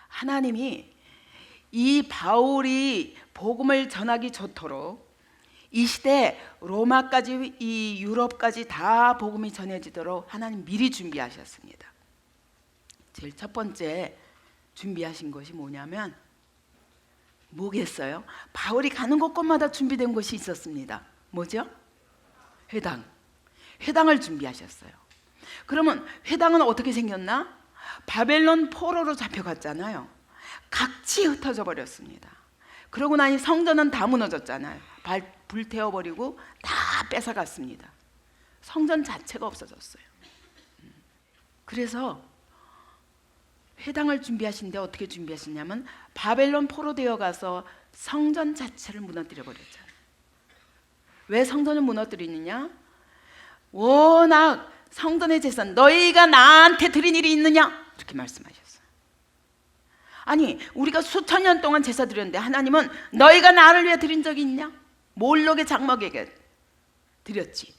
하나님이 이 바울이 복음을 전하기 좋도록 이 시대 로마까지 이 유럽까지 다 복음이 전해지도록 하나님 미리 준비하셨습니다. 제일 첫 번째 준비하신 것이 뭐냐면 뭐겠어요? 바울이 가는 곳곳마다 준비된 곳이 있었습니다. 뭐죠? 회당. 회당을 준비하셨어요. 그러면 회당은 어떻게 생겼나? 바벨론 포로로 잡혀갔잖아요. 각지 흩어져 버렸습니다. 그러고 나니 성전은 다 무너졌잖아요. 불태워버리고 다 뺏어갔습니다. 성전 자체가 없어졌어요. 그래서 회당을 준비하신데 어떻게 준비하시냐면 바벨론 포로 되어 가서 성전 자체를 무너뜨려 버렸잖아요. 왜 성전을 무너뜨리느냐? 워낙 성전의 제사는 너희가 나한테 드린 일이 있느냐? 이렇게 말씀하셨어요. 아니 우리가 수천 년 동안 제사 드렸는데 하나님은 너희가 나를 위해 드린 적이 있냐? 몰록의 장막에게 드렸지.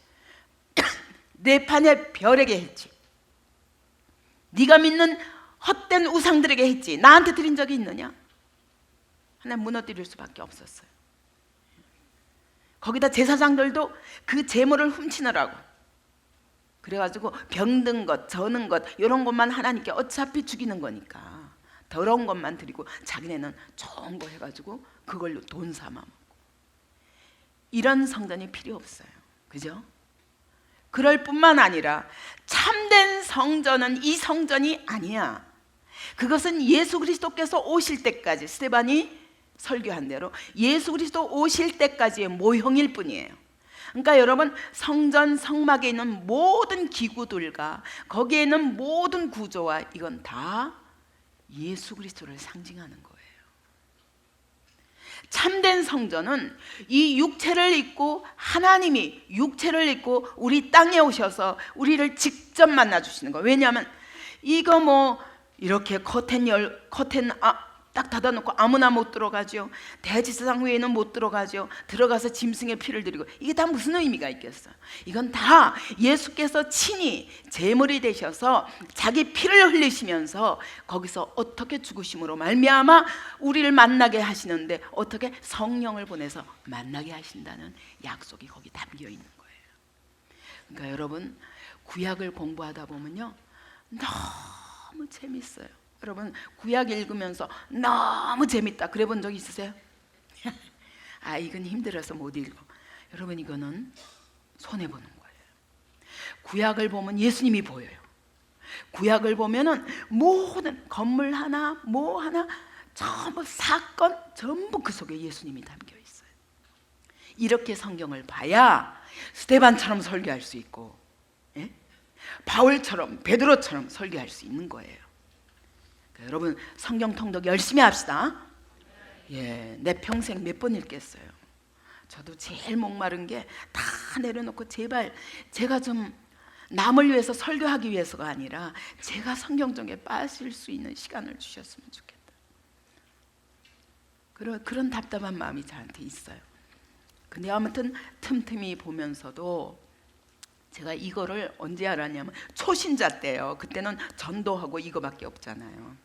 네 판의 별에게 했지. 네가 믿는 헛된 우상들에게 했지. 나한테 드린 적이 있느냐? 하나님 무너뜨릴 수밖에 없었어요. 거기다 제사장들도 그 제물을 훔치느라고 그래가지고 병든 것, 저는 것 이런 것만 하나님께 어차피 죽이는 거니까 더러운 것만 드리고 자기네는 좋은 거 해가지고 그걸로 돈 삼아 먹고 이런 성전이 필요 없어요. 그죠? 그럴 뿐만 아니라 참된 성전은 이 성전이 아니야. 그것은 예수 그리스도께서 오실 때까지 스데반이 설교한 대로 예수 그리스도 오실 때까지의 모형일 뿐이에요. 그러니까 여러분 성전 성막에 있는 모든 기구들과 거기에 있는 모든 구조와 이건 다 예수 그리스도를 상징하는 거예요. 참된 성전은 이 육체를 입고 하나님이 육체를 입고 우리 땅에 오셔서 우리를 직접 만나 주시는 거예요. 왜냐하면 이거 뭐 이렇게 커튼 딱 닫아놓고 아무나 못 들어가죠. 대제사장 외에는 못 들어가죠. 들어가서 짐승의 피를 드리고 이게 다 무슨 의미가 있겠어요? 이건 다 예수께서 친히 제물이 되셔서 자기 피를 흘리시면서 거기서 어떻게 죽으심으로 말미암아 우리를 만나게 하시는데 어떻게 성령을 보내서 만나게 하신다는 약속이 거기 담겨 있는 거예요. 그러니까 여러분 구약을 공부하다 보면요 너무 재밌어요. 여러분 구약 읽으면서 너무 재밌다 그래 본 적 있으세요? 아 이건 힘들어서 못 읽어. 여러분 이거는 손해보는 거예요. 구약을 보면 예수님이 보여요. 구약을 보면은 모든 건물 하나 뭐 하나 전부 사건 전부 그 속에 예수님이 담겨 있어요. 이렇게 성경을 봐야 스데반처럼 설교할 수 있고 예? 바울처럼 베드로처럼 설교할 수 있는 거예요. 여러분 성경 통독 열심히 합시다. 예, 내 평생 몇 번 읽겠어요. 저도 제일 목마른 게 다 내려놓고 제발 제가 좀 남을 위해서 설교하기 위해서가 아니라 제가 성경 속에 빠질 수 있는 시간을 주셨으면 좋겠다. 그런 답답한 마음이 저한테 있어요. 근데 아무튼 틈틈이 보면서도 제가 이거를 언제 알았냐면 초신자 때예요. 그때는 전도하고 이거밖에 없잖아요.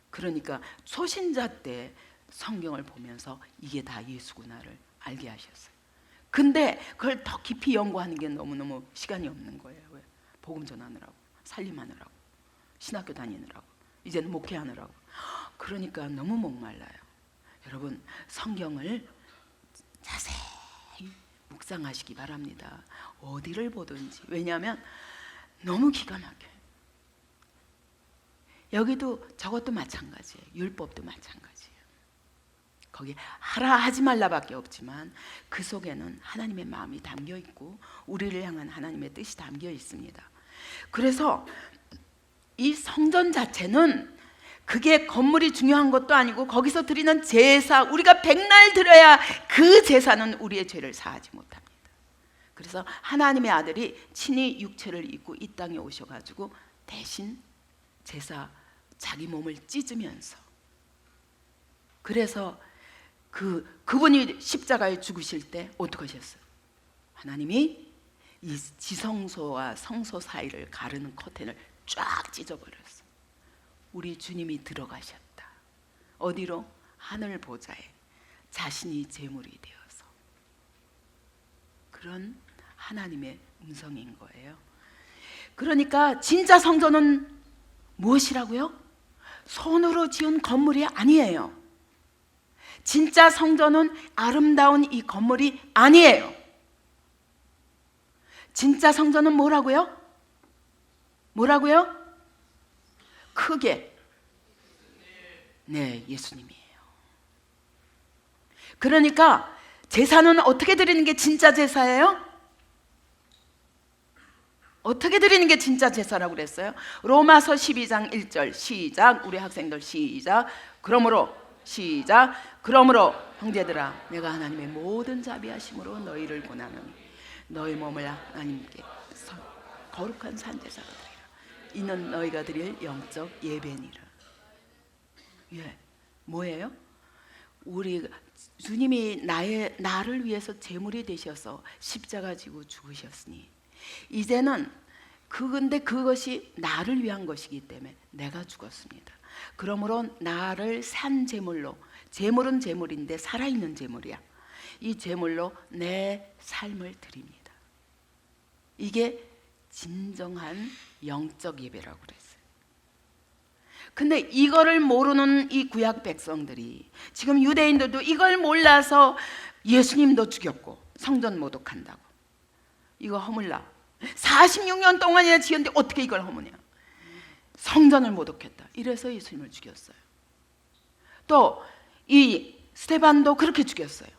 그러니까 초신자 때 성경을 보면서 이게 다 예수구나를 알게 하셨어요. 근데 그걸 더 깊이 연구하는 게 너무너무 시간이 없는 거예요. 왜? 복음 전하느라고, 살림하느라고, 신학교 다니느라고, 이제는 목회하느라고. 그러니까 너무 목말라요. 여러분 성경을 자세히 묵상하시기 바랍니다. 어디를 보든지. 왜냐하면 너무 기가 막혀요. 여기도 저것도 마찬가지예요. 율법도 마찬가지예요. 거기 하라 하지 말라밖에 없지만 그 속에는 하나님의 마음이 담겨 있고 우리를 향한 하나님의 뜻이 담겨 있습니다. 그래서 이 성전 자체는 그게 건물이 중요한 것도 아니고 거기서 드리는 제사 우리가 백날 드려야 그 제사는 우리의 죄를 사하지 못합니다. 그래서 하나님의 아들이 친히 육체를 입고 이 땅에 오셔가지고 대신 제사 자기 몸을 찢으면서 그래서 그분이 십자가에 죽으실 때 어떻게 하셨어요? 하나님이 이 지성소와 성소 사이를 가르는 커튼을 쫙 찢어버렸어요. 우리 주님이 들어가셨다. 어디로? 하늘 보좌에 자신이 제물이 되어서. 그런 하나님의 음성인 거예요. 그러니까 진짜 성전은 무엇이라고요? 손으로 지은 건물이 아니에요. 진짜 성전은 아름다운 이 건물이 아니에요. 진짜 성전은 뭐라고요? 뭐라고요? 크게. 네, 예수님이에요. 그러니까 제사는 어떻게 드리는 게 진짜 제사예요? 어떻게 드리는 게 진짜 제사라고 그랬어요? 로마서 12장 1절 시작. 우리 학생들 시작. 그러므로 시작. 그러므로 형제들아 내가 하나님의 모든 자비하심으로 너희를 권하노니 너희 몸을 하나님께 거룩한 산제사가 드리라. 이는 너희가 드릴 영적 예배니라. 예, 뭐예요? 우리 주님이 나를 위해서 제물이 되셔서 십자가 지고 죽으셨으니 이제는 근데 그것이 나를 위한 것이기 때문에 내가 죽었습니다. 그러므로 나를 산 제물로, 제물은 제물인데 살아있는 제물이야. 이 제물로 내 삶을 드립니다. 이게 진정한 영적 예배라고 그랬어요. 근데 이거를 모르는 이 구약 백성들이, 지금 유대인들도 이걸 몰라서 예수님도 죽였고 성전 모독한다고. 이거 허물라. 46년 동안이나 지었는데 어떻게 이걸 허무냐. 성전을 모독했다. 이래서 예수님을 죽였어요. 또 이 스데반도 그렇게 죽였어요.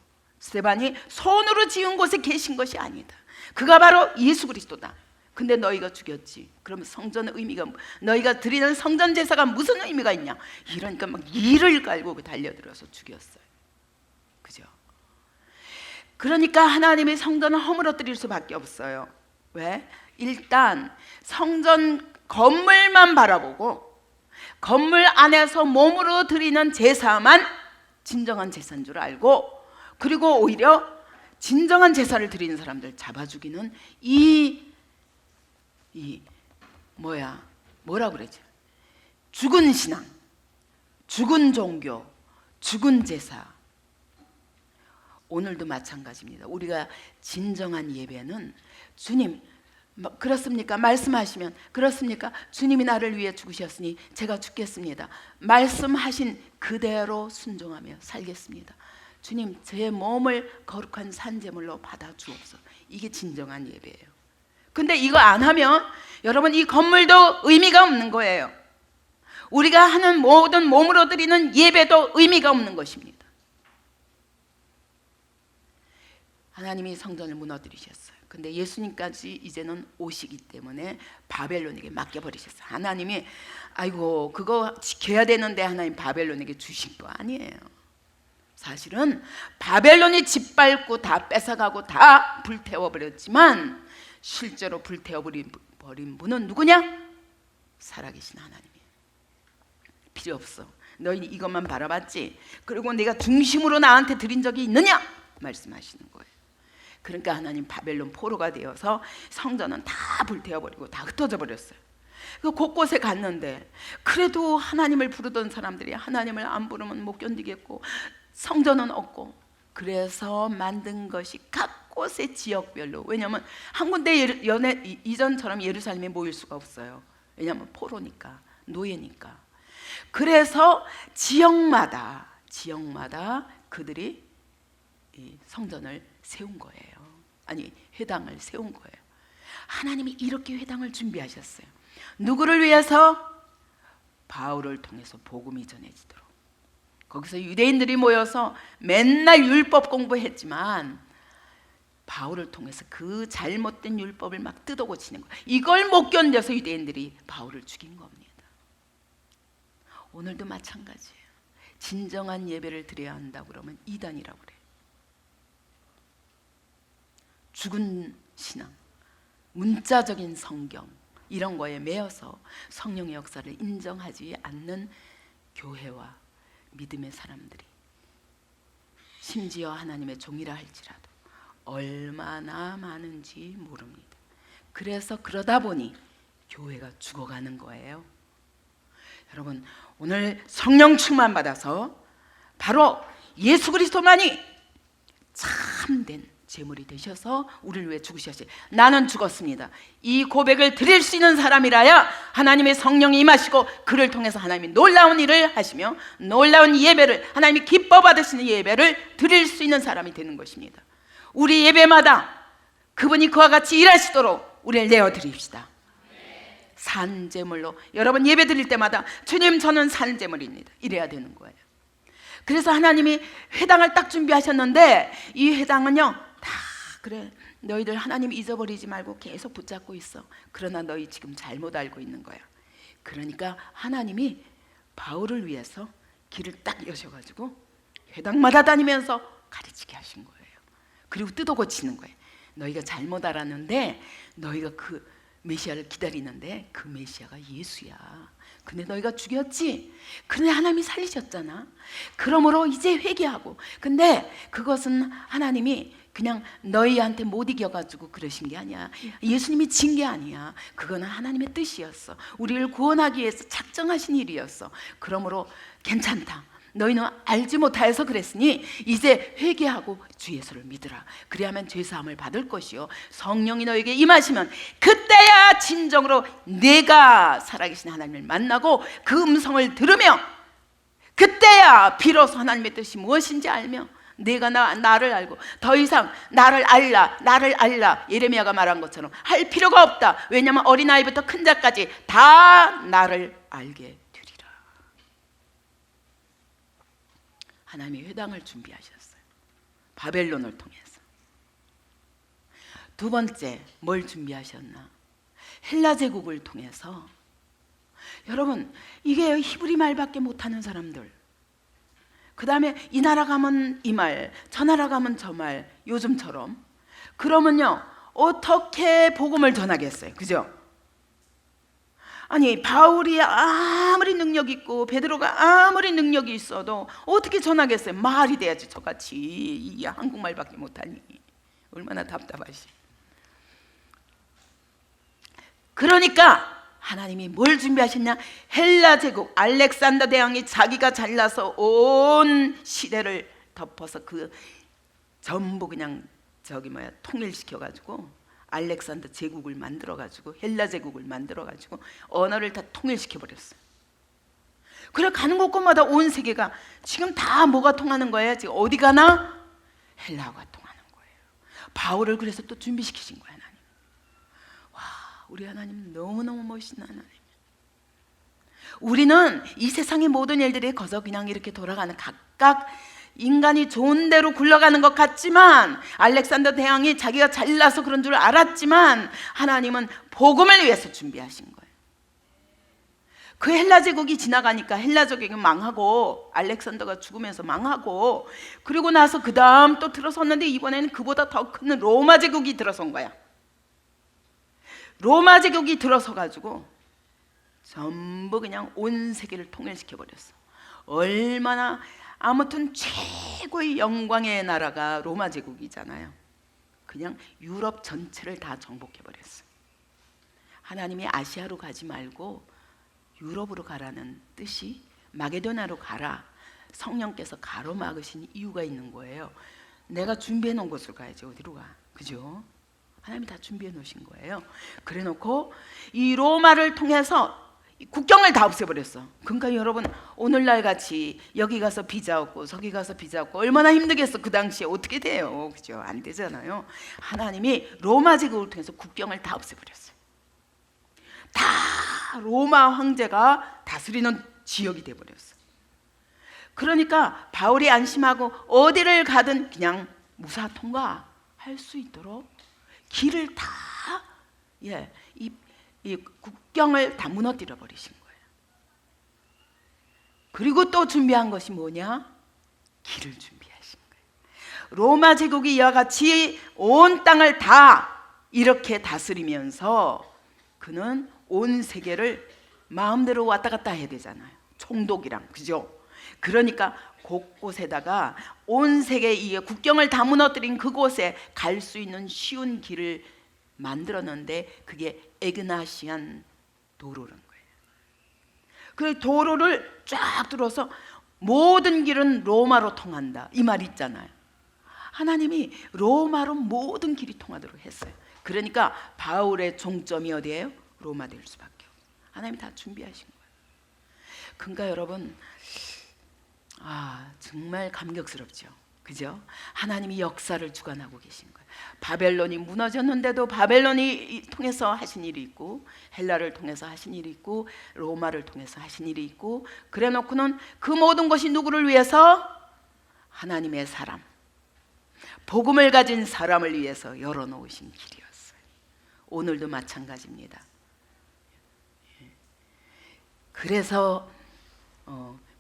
스데반이 손으로 지은 곳에 계신 것이 아니다. 그가 바로 예수 그리스도다. 근데 너희가 죽였지. 그러면 성전의 의미가, 너희가 드리는 성전 제사가 무슨 의미가 있냐. 이러니까 막 이를 깔고 달려들어서 죽였어요. 그죠? 그러니까 하나님의 성전을 허물어뜨릴 수밖에 없어요. 왜? 일단 성전 건물만 바라보고 건물 안에서 몸으로 드리는 제사만 진정한 제사인 줄 알고, 그리고 오히려 진정한 제사를 드리는 사람들 잡아 죽이는 뭐라 그러죠? 죽은 신앙, 죽은 종교, 죽은 제사. 오늘도 마찬가지입니다. 우리가 진정한 예배는 주님 그렇습니까? 말씀하시면 그렇습니까? 주님이 나를 위해 죽으셨으니 제가 죽겠습니다. 말씀하신 그대로 순종하며 살겠습니다. 주님 제 몸을 거룩한 산제물로 받아 주옵소서. 이게 진정한 예배예요. 근데 이거 안 하면 여러분 이 건물도 의미가 없는 거예요. 우리가 하는 모든 몸으로 드리는 예배도 의미가 없는 것입니다. 하나님이 성전을 무너뜨리셨어요. 근데 예수님까지 이제는 오시기 때문에 바벨론에게 맡겨버리셨어요. 하나님이 아이고 그거 지켜야 되는데 하나님 바벨론에게 주신 거 아니에요. 사실은 바벨론이 짓밟고 다 뺏어가고 다 불태워버렸지만 실제로 불태워버린 분은 누구냐? 살아계신 하나님이에요. 필요 없어. 너희 이것만 바라봤지? 그리고 내가 중심으로 나한테 드린 적이 있느냐? 말씀하시는 거예요. 그러니까 하나님 바벨론 포로가 되어서 성전은 다 불태워버리고 다 흩어져 버렸어요. 그 곳곳에 갔는데 그래도 하나님을 부르던 사람들이 하나님을 안 부르면 못 견디겠고 성전은 없고, 그래서 만든 것이 각 곳의 지역별로, 왜냐하면 한 군데 이전처럼 예루살렘에 모일 수가 없어요. 왜냐하면 포로니까, 노예니까. 그래서 지역마다 그들이 이 성전을 세운 거예요. 아니 회당을 세운 거예요. 하나님이 이렇게 회당을 준비하셨어요. 누구를 위해서? 바울을 통해서 복음이 전해지도록. 거기서 유대인들이 모여서 맨날 율법 공부했지만 바울을 통해서 그 잘못된 율법을 막 뜯어고치는 거예요. 이걸 못 견뎌서 유대인들이 바울을 죽인 겁니다. 오늘도 마찬가지예요. 진정한 예배를 드려야 한다고 그러면 이단이라고 그래요. 죽은 신앙, 문자적인 성경 이런 거에 매여서 성령의 역사를 인정하지 않는 교회와 믿음의 사람들이, 심지어 하나님의 종이라 할지라도 얼마나 많은지 모릅니다. 그래서 그러다 보니 교회가 죽어가는 거예요. 여러분, 오늘 성령 충만 받아서 바로 예수 그리스도만이 참된 제물이 되셔서 우리를 위해 죽으셨어요. 나는 죽었습니다. 이 고백을 드릴 수 있는 사람이라야 하나님의 성령이 임하시고 그를 통해서 하나님이 놀라운 일을 하시며 놀라운 예배를, 하나님이 기뻐 받으시는 예배를 드릴 수 있는 사람이 되는 것입니다. 우리 예배마다 그분이 그와 같이 일하시도록 우리를 내어드립시다. 산제물로. 여러분 예배 드릴 때마다 주님 저는 산제물입니다, 이래야 되는 거예요. 그래서 하나님이 회당을 딱 준비하셨는데 이 회당은요 다 그래, 너희들 하나님 잊어버리지 말고 계속 붙잡고 있어. 그러나 너희 지금 잘못 알고 있는 거야. 그러니까 하나님이 바울을 위해서 길을 딱 여셔가지고 회당마다 다니면서 가르치게 하신 거예요. 그리고 뜯어 고치는 거예요. 너희가 잘못 알았는데 너희가 그 메시아를 기다리는데 그 메시아가 예수야. 근데 너희가 죽였지. 근데 하나님이 살리셨잖아. 그러므로 이제 회개하고. 근데 그것은 하나님이 그냥 너희한테 못 이겨가지고 그러신 게 아니야. 예수님이 진 게 아니야. 그거는 하나님의 뜻이었어. 우리를 구원하기 위해서 작정하신 일이었어. 그러므로 괜찮다. 너희는 알지 못하여서 그랬으니 이제 회개하고 주 예수를 믿으라. 그리하면 죄사함을 받을 것이요 성령이 너에게 임하시면 그때야 진정으로 내가 살아계신 하나님을 만나고 그 음성을 들으며 그때야 비로소 하나님의 뜻이 무엇인지 알며 내가 나를 알고 더 이상 나를 알라 예레미야가 말한 것처럼 할 필요가 없다. 왜냐하면 어린아이부터 큰 자까지 다 나를 알게 되리라. 하나님이 회당을 준비하셨어요. 바벨론을 통해서. 두 번째 뭘 준비하셨나? 헬라 제국을 통해서. 여러분 이게 히브리 말밖에 못하는 사람들, 그 다음에 이 나라 가면 이 말, 저 나라 가면 저 말, 요즘처럼. 그러면요 어떻게 복음을 전하겠어요? 그죠? 아니 바울이 아무리 능력 있고 베드로가 아무리 능력이 있어도 어떻게 전하겠어요? 말이 돼야지. 저같이 이 한국말밖에 못하니 얼마나 답답하시. 그러니까 하나님이 뭘 준비하셨냐? 헬라 제국 알렉산더 대왕이 자기가 잘나서 온 시대를 덮어서 그 전부 그냥 통일시켜가지고 알렉산더 제국을 만들어가지고 헬라 제국을 만들어가지고 언어를 다 통일시켜버렸어요. 그래 가는 곳곳마다 온 세계가 지금 다 뭐가 통하는 거예요? 지금 어디 가나 헬라어가 통하는 거예요. 바울을 그래서 또 준비시키신 거예요. 하나님. 와, 우리 하나님 너무너무 멋있는 하나님. 우리는 이 세상의 모든 일들이 거저 그냥 이렇게 돌아가는 각각 인간이 좋은 대로 굴러가는 것 같지만 알렉산더 대왕이 자기가 잘나서 그런 줄 알았지만 하나님은 복음을 위해서 준비하신 거예요. 그 헬라 제국이 지나가니까 헬라 제국이 망하고 알렉산더가 죽으면서 망하고 그리고 나서 그 다음 또 들어섰는데 이번에는 그보다 더 큰 로마 제국이 들어선 거야. 로마 제국이 들어서가지고 전부 그냥 온 세계를 통일시켜버렸어. 얼마나 아무튼 최고의 영광의 나라가 로마 제국이잖아요. 그냥 유럽 전체를 다 정복해버렸어. 하나님이 아시아로 가지 말고 유럽으로 가라는 뜻이 마게도나로 가라. 성령께서 가로막으신 이유가 있는 거예요. 내가 준비해 놓은 곳을 가야지 어디로 가. 그죠? 하나님이 다 준비해 놓으신 거예요. 그래 놓고 이 로마를 통해서 국경을 다 없애버렸어. 그러니까 여러분 오늘날 같이 여기 가서 비자 없고 저기 가서 비자 없고 얼마나 힘들겠어. 그 당시에 어떻게 돼요? 그죠? 안 되잖아요. 하나님이 로마 제국을 통해서 국경을 다 없애버렸어요. 다 로마 황제가 다스리는 지역이 돼버렸어. 그러니까 바울이 안심하고 어디를 가든 그냥 무사 통과할 수 있도록 길을 다 이 국경을 다 무너뜨려 버리신 거예요. 그리고 또 준비한 것이 뭐냐? 길을 준비하신 거예요. 로마 제국이 이와 같이 온 땅을 다 이렇게 다스리면서 그는 온 세계를 마음대로 왔다 갔다 해야 되잖아요. 총독이랑. 그죠? 그러니까 곳곳에다가 온 세계 이 국경을 다 무너뜨린 그곳에 갈 수 있는 쉬운 길을 만들었는데 그게 에그나시안 도로라는 거예요. 그 도로를 쫙 뚫어서 모든 길은 로마로 통한다, 이 말 있잖아요. 하나님이 로마로 모든 길이 통하도록 했어요. 그러니까 바울의 종점이 어디예요? 로마 될 수밖에 없어요. 하나님이 다 준비하신 거예요. 그러니까 여러분, 정말 감격스럽죠. 그죠? 하나님이 역사를 주관하고 계신 거예요. 바벨론이 무너졌는데도 바벨론이 통해서 하신 일이 있고, 헬라를 통해서 하신 일이 있고, 로마를 통해서 하신 일이 있고, 그래 놓고는 그 모든 것이 누구를 위해서? 하나님의 사람, 복음을 가진 사람을 위해서 열어놓으신 길이었어요. 오늘도 마찬가지입니다. 그래서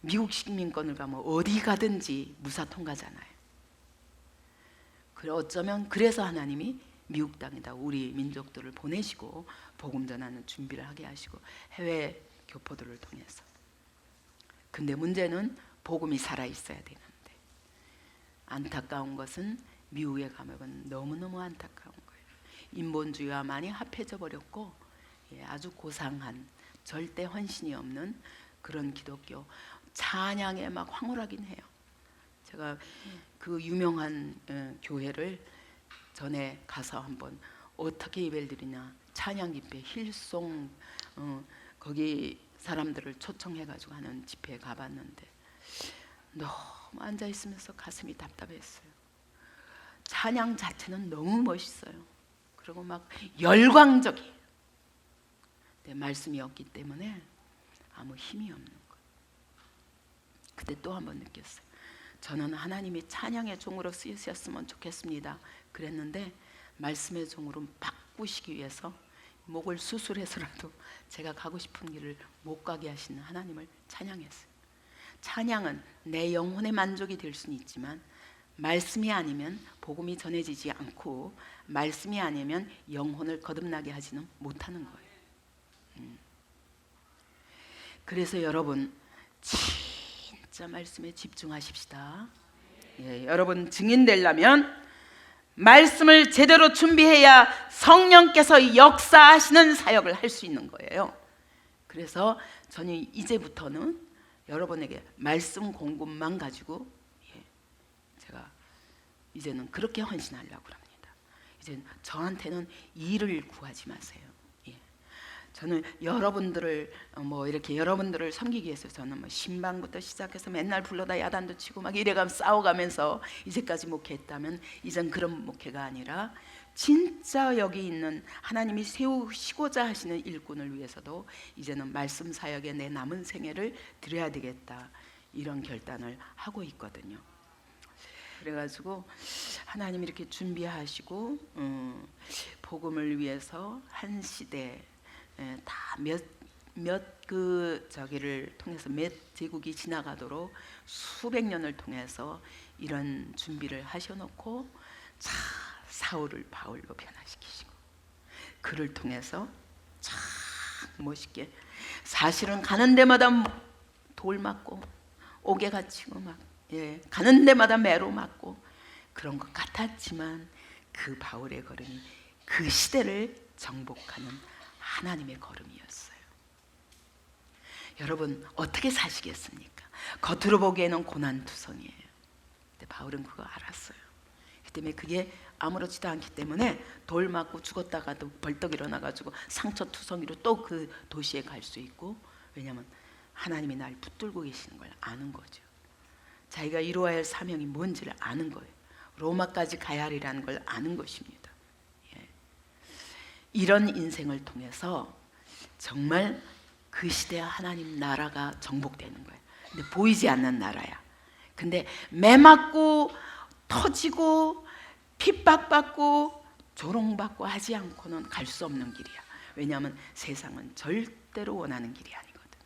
미국 식민권을 가면 어디 가든지 무사 통과잖아요. 어쩌면 그래서 하나님이 미국 땅에다 우리 민족들을 보내시고 복음 전하는 준비를 하게 하시고, 해외 교포들을 통해서. 근데 문제는 복음이 살아있어야 되는데, 안타까운 것은 미국에 가면 너무너무 안타까운 거예요. 인본주의와 많이 합해져 버렸고, 아주 고상한, 절대 헌신이 없는 그런 기독교 찬양에 막 황홀하긴 해요. 제가 그 유명한 교회를 전에 가서 한번 어떻게 예배를 드리냐, 찬양 집회, 힐송, 거기 사람들을 초청해가지고 하는 집회에 가봤는데 너무 앉아 있으면서 가슴이 답답했어요. 찬양 자체는 너무 멋있어요. 그리고 막 열광적이에요. 근데 말씀이 없기 때문에 아무 힘이 없는 거예요. 그때 또 한 번 느꼈어요. 저는 하나님이 찬양의 종으로 쓰이셨으면 좋겠습니다. 그랬는데 말씀의 종으로 바꾸시기 위해서 목을 수술해서라도 제가 가고 싶은 길을 못 가게 하시는 하나님을 찬양했어요. 찬양은 내 영혼의 만족이 될 수는 있지만, 말씀이 아니면 복음이 전해지지 않고, 말씀이 아니면 영혼을 거듭나게 하지는 못하는 거예요. 그래서 여러분, 진짜 말씀에 집중하십시다. 여러분 증인 되려면 말씀을 제대로 준비해야 성령께서 역사하시는 사역을 할 수 있는 거예요. 그래서 저는 이제부터는 여러분에게 말씀 공급만 가지고 제가 이제는 그렇게 헌신하려고 합니다. 이제 저한테는 일을 구하지 마세요. 저는 여러분들을 이렇게 여러분들을 섬기기 위해서 저는 신방부터 시작해서 맨날 불러다 야단도 치고 막 이래가 싸워가면서 이제까지 목회했다면, 이젠 그런 목회가 아니라 진짜 여기 있는 하나님이 세우시고자 하시는 일꾼을 위해서도 이제는 말씀 사역에 내 남은 생애를 드려야 되겠다, 이런 결단을 하고 있거든요. 그래가지고 하나님이 이렇게 준비하시고 복음을 위해서 한 시대 다 저기를 통해서 몇 제국이 지나가도록 수백 년을 통해서 이런 준비를 하셔놓고 사울을 바울로 변화시키시고, 그를 통해서 참 멋있게, 사실은 가는 데마다 돌 맞고 옥에 갇히고 막 가는 데마다 매로 맞고 그런 것 같았지만, 그 바울의 걸음이 그 시대를 정복하는 하나님의 걸음이었어요. 여러분 어떻게 사시겠습니까? 겉으로 보기에는 고난투성이에요. 근데 바울은 그거 알았어요. 그 때문에 그게 아무렇지도 않기 때문에 돌 맞고 죽었다가도 벌떡 일어나가지고 상처투성이로 또 그 도시에 갈 수 있고, 왜냐하면 하나님이 날 붙들고 계시는 걸 아는 거죠. 자기가 이루어야 할 사명이 뭔지를 아는 거예요. 로마까지 가야 하리라는 걸 아는 것입니다. 이런 인생을 통해서 정말 그 시대의 하나님 나라가 정복되는 거예요. 근데 보이지 않는 나라야. 근데 매 맞고 터지고 핍박받고 조롱받고 하지 않고는 갈 수 없는 길이야. 왜냐하면 세상은 절대로 원하는 길이 아니거든.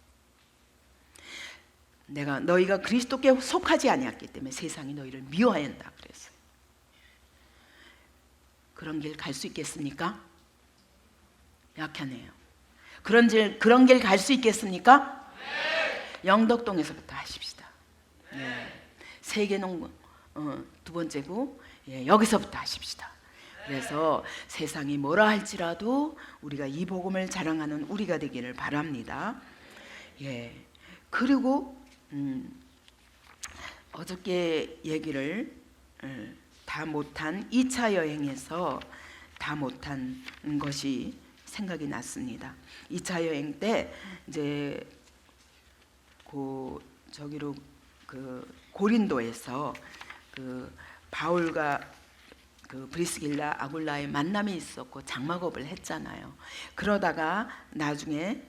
내가 너희가 그리스도께 속하지 아니했기 때문에 세상이 너희를 미워한다 그랬어요. 그런 길 갈 수 있겠습니까? 약하네요. 그런 길 갈 수 있겠습니까? 네. 영덕동에서부터 하십시다. 세계농구 두 번째고 여기서부터 하십시다. 그래서 세상이 뭐라 할지라도 우리가 이 복음을 자랑하는 우리가 되기를 바랍니다. 그리고 어저께 얘기를 다 못한 2차 여행에서 다 못한 것이 생각이 났습니다. 2차 여행 때 이제 저기로 그 고린도에서 그 바울과 그 브리스길라 아굴라의 만남이 있었고 장막업을 했잖아요. 그러다가 나중에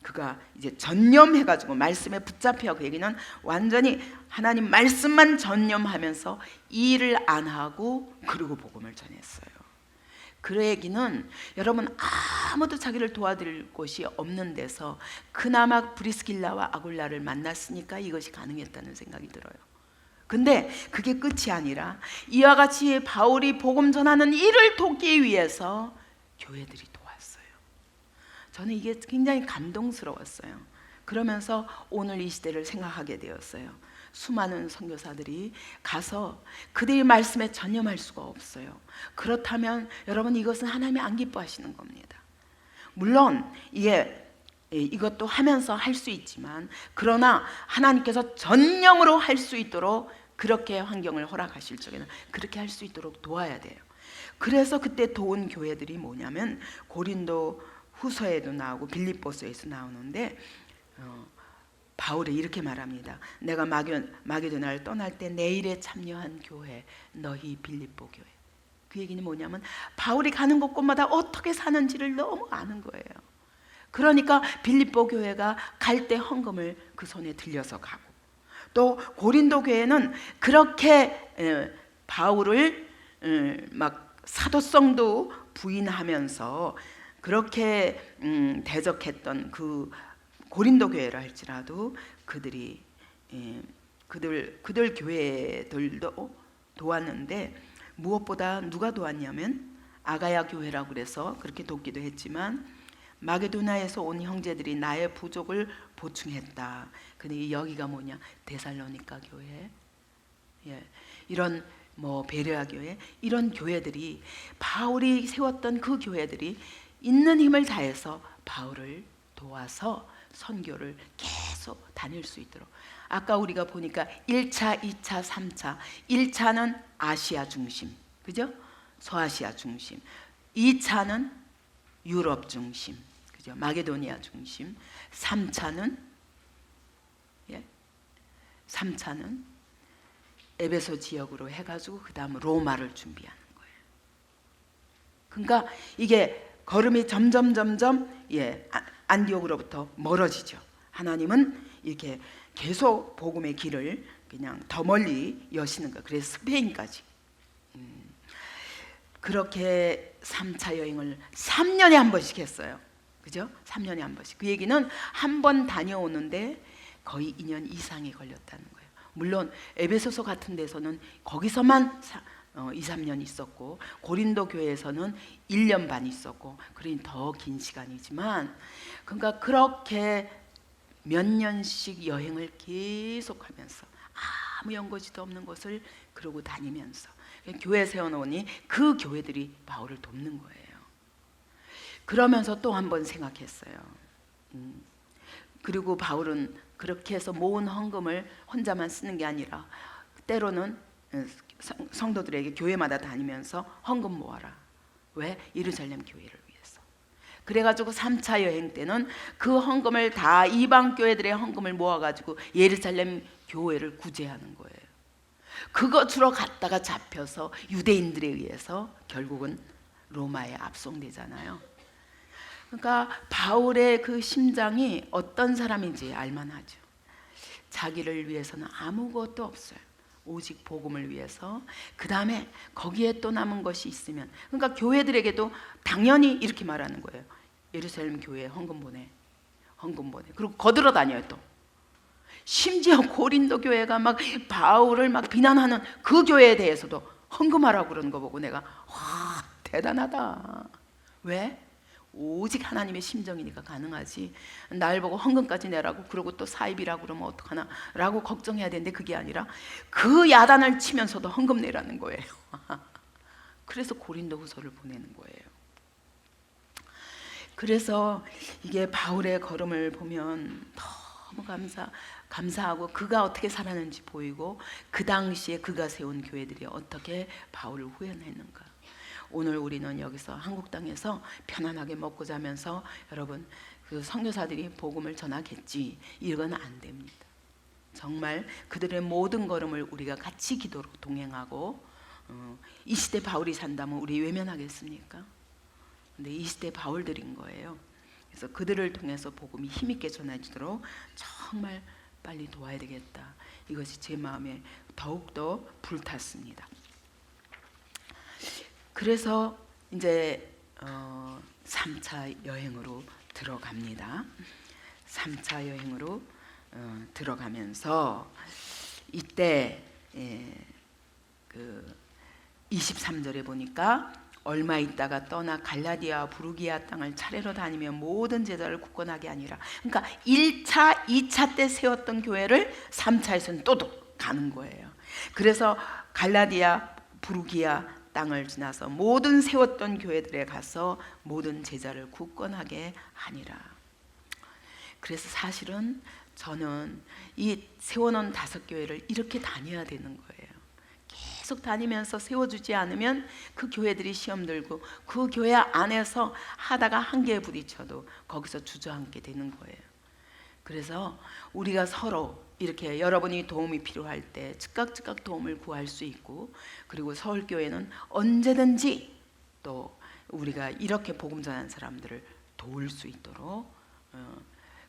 그가 이제 전념해가지고 말씀에 붙잡혀, 그 얘기는 완전히 하나님 말씀만 전념하면서 일을 안 하고 그리고 복음을 전했어요. 그 얘기는 여러분, 아무도 자기를 도와드릴 곳이 없는 데서 그나마 브리스길라와 아굴라를 만났으니까 이것이 가능했다는 생각이 들어요. 근데 그게 끝이 아니라 이와 같이 바울이 복음 전하는 일을 돕기 위해서 교회들이 도왔어요. 저는 이게 굉장히 감동스러웠어요. 그러면서 오늘 이 시대를 생각하게 되었어요. 수많은 선교사들이 가서 그들의 말씀에 전념할 수가 없어요. 그렇다면 여러분, 이것은 하나님이 안 기뻐하시는 겁니다. 물론 이것도 하면서 할 수 있지만, 그러나 하나님께서 전념으로 할 수 있도록 그렇게 환경을 허락하실 적에는 그렇게 할 수 있도록 도와야 돼요. 그래서 그때 도운 교회들이 뭐냐면 고린도 후서에도 나오고 빌립보서에서 나오는데 바울이 이렇게 말합니다. 내가 마게도나를 떠날 때 내 일에 참여한 교회, 너희 빌립보 교회. 그 얘기는 뭐냐면 바울이 가는 곳곳마다 어떻게 사는지를 너무 아는 거예요. 그러니까 빌립보 교회가 갈 때 헌금을 그 손에 들려서 가고, 또 고린도 교회는 그렇게 바울을 막 사도성도 부인하면서 그렇게 대적했던 그 고린도 교회라 할지라도 그들 교회들도 도왔는데, 무엇보다 누가 도왔냐면 아가야 교회라고 그래서 그렇게 돕기도 했지만 마게도나에서 온 형제들이 나의 부족을 보충했다. 근데 여기가 뭐냐? 데살로니가 교회, 이런 베레아 교회, 이런 교회들이, 바울이 세웠던 그 교회들이 있는 힘을 다해서 바울을 도와서 선교를 계속 다닐 수 있도록. 아까 우리가 보니까 1차, 2차, 3차. 1차는 아시아 중심, 그죠? 소아시아 중심. 2차는 유럽 중심, 그죠? 마게도니아 중심. 3차는 에베소 지역으로 해가지고 그 다음 로마를 준비하는 거예요. 그러니까 이게 걸음이 점점 안디옥으로부터 멀어지죠. 하나님은 이렇게 계속 복음의 길을 그냥 더 멀리 여시는 거예요. 그래서 스페인까지. 그렇게 3차 여행을 3년에 한 번씩 했어요. 그죠? 3년에 한 번씩. 그 얘기는 한 번 다녀오는데 거의 2년 이상이 걸렸다는 거예요. 물론 에베소서 같은 데서는 거기서만 2, 3년 있었고, 고린도 교회에서는 1년 반 있었고, 그러니 더 긴 시간이지만, 그러니까 그렇게 몇 년씩 여행을 계속하면서 아무 연고지도 없는 곳을 그러고 다니면서 교회 세워놓으니 그 교회들이 바울을 돕는 거예요. 그러면서 또 한 번 생각했어요. 그리고 바울은 그렇게 해서 모은 헌금을 혼자만 쓰는 게 아니라 때로는 성도들에게 교회마다 다니면서 헌금 모아라. 왜? 예루살렘 교회를 위해서. 그래가지고 3차 여행 때는 그 헌금을 다, 이방 교회들의 헌금을 모아가지고 예루살렘 교회를 구제하는 거예요. 그거 주러 갔다가 잡혀서 유대인들에 의해서 결국은 로마에 압송되잖아요. 그러니까 바울의 그 심장이 어떤 사람인지 알만하죠. 자기를 위해서는 아무것도 없어요. 오직 복음을 위해서. 그 다음에 거기에 또 남은 것이 있으면, 그러니까 교회들에게도 당연히 이렇게 말하는 거예요. 예루살렘 교회에 헌금 보내. 그리고 거들어 다녀요. 또 심지어 고린도 교회가 막 바울을 막 비난하는 그 교회에 대해서도 헌금하라고 그러는 거 보고 내가 와, 대단하다. 왜? 오직 하나님의 심정이니까 가능하지. 날 보고 헌금까지 내라고 그러고 또 사입이라고 그러면 어떡하나 라고 걱정해야 되는데, 그게 아니라 그 야단을 치면서도 헌금 내라는 거예요. 그래서 고린도 후서를 보내는 거예요. 그래서 이게 바울의 걸음을 보면 너무 감사하고 그가 어떻게 살았는지 보이고 그 당시에 그가 세운 교회들이 어떻게 바울을 후원했는가. 오늘 우리는 여기서 한국 땅에서 편안하게 먹고 자면서 여러분 그 선교사들이 복음을 전하겠지, 이건 안 됩니다. 정말 그들의 모든 걸음을 우리가 같이 기도로 동행하고 이 시대 바울이 산다면 우리 외면하겠습니까? 근데 이 시대 바울들인 거예요. 그래서 그들을 통해서 복음이 힘있게 전해지도록 정말 빨리 도와야 되겠다. 이것이 제 마음에 더욱더 불탔습니다. 그래서 이제 3차 여행으로 들어갑니다. 3차 여행으로 들어가면서 이때 그 23절에 보니까 얼마 있다가 떠나 갈라디아 부르기아 땅을 차례로 다니며 모든 제자를 굳건하게 하니라. 그러니까 1차, 2차 때 세웠던 교회를 3차에서는 또 가는 거예요. 그래서 갈라디아 부르기아 땅을 지나서 모든 세웠던 교회들에 가서 모든 제자를 굳건하게 하니라. 그래서 사실은 저는 이 세워놓은 5교회를 이렇게 다녀야 되는 거예요. 계속 다니면서 세워주지 않으면 그 교회들이 시험 들고 그 교회 안에서 하다가 한계에 부딪혀도 거기서 주저앉게 되는 거예요. 그래서 우리가 서로 이렇게 여러분이 도움이 필요할 때 즉각 도움을 구할 수 있고, 그리고 서울교회는 언제든지 또 우리가 이렇게 복음 전하는 사람들을 도울 수 있도록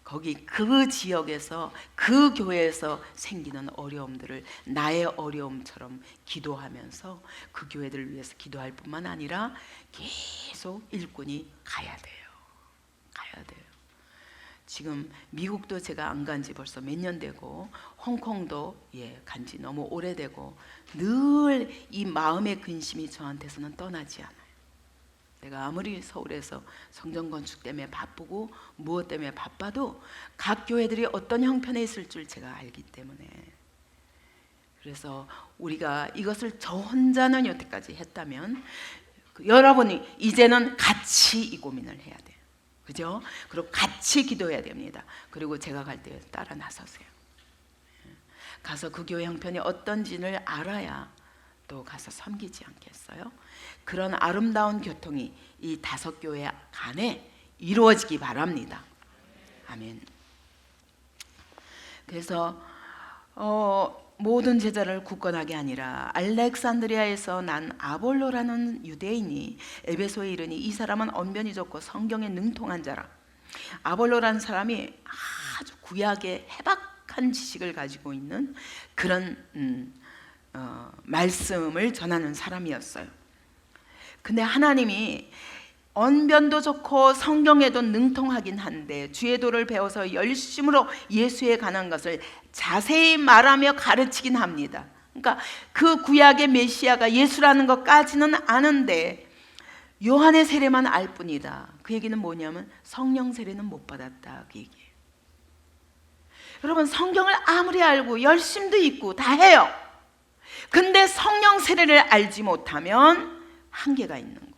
거기 그 지역에서 그 교회에서 생기는 어려움들을 나의 어려움처럼 기도하면서 그 교회들을 위해서 기도할 뿐만 아니라 계속 일꾼이 가야 돼요. 지금 미국도 제가 안 간 지 벌써 몇 년 되고 홍콩도 간 지 너무 오래되고 늘 이 마음의 근심이 저한테서는 떠나지 않아요. 내가 아무리 서울에서 성전 건축 때문에 바쁘고 무엇 때문에 바빠도 각 교회들이 어떤 형편에 있을 줄 제가 알기 때문에, 그래서 우리가 이것을 저 혼자는 여태까지 했다면 여러분이 이제는 같이 이 고민을 해야 돼요. 그죠? 그리고 같이 기도해야 됩니다. 그리고 제가 갈 때 따라 나서세요. 가서 그 교회 형편이 어떤지를 알아야 또 가서 섬기지 않겠어요? 그런 아름다운 교통이 이 5교회 간에 이루어지기 바랍니다. 아멘. 그래서 모든 제자를 굳건하게 아니라 알렉산드리아에서 난 아볼로라는 유대인이 에베소에 이르니 이 사람은 언변이 좋고 성경에 능통한 자라. 아볼로라는 사람이 아주 구약의 해박한 지식을 가지고 있는 그런 말씀을 전하는 사람이었어요. 근데 하나님이 언변도 좋고 성경에도 능통하긴 한데 주의 도를 배워서 열심으로 예수에 관한 것을 자세히 말하며 가르치긴 합니다. 그러니까 그 구약의 메시아가 예수라는 것까지는 아는데 요한의 세례만 알 뿐이다. 그 얘기는 뭐냐면 성령 세례는 못 받았다, 그 얘기예요. 여러분, 성경을 아무리 알고 열심도 있고 다 해요. 근데 성령 세례를 알지 못하면 한계가 있는 거예요.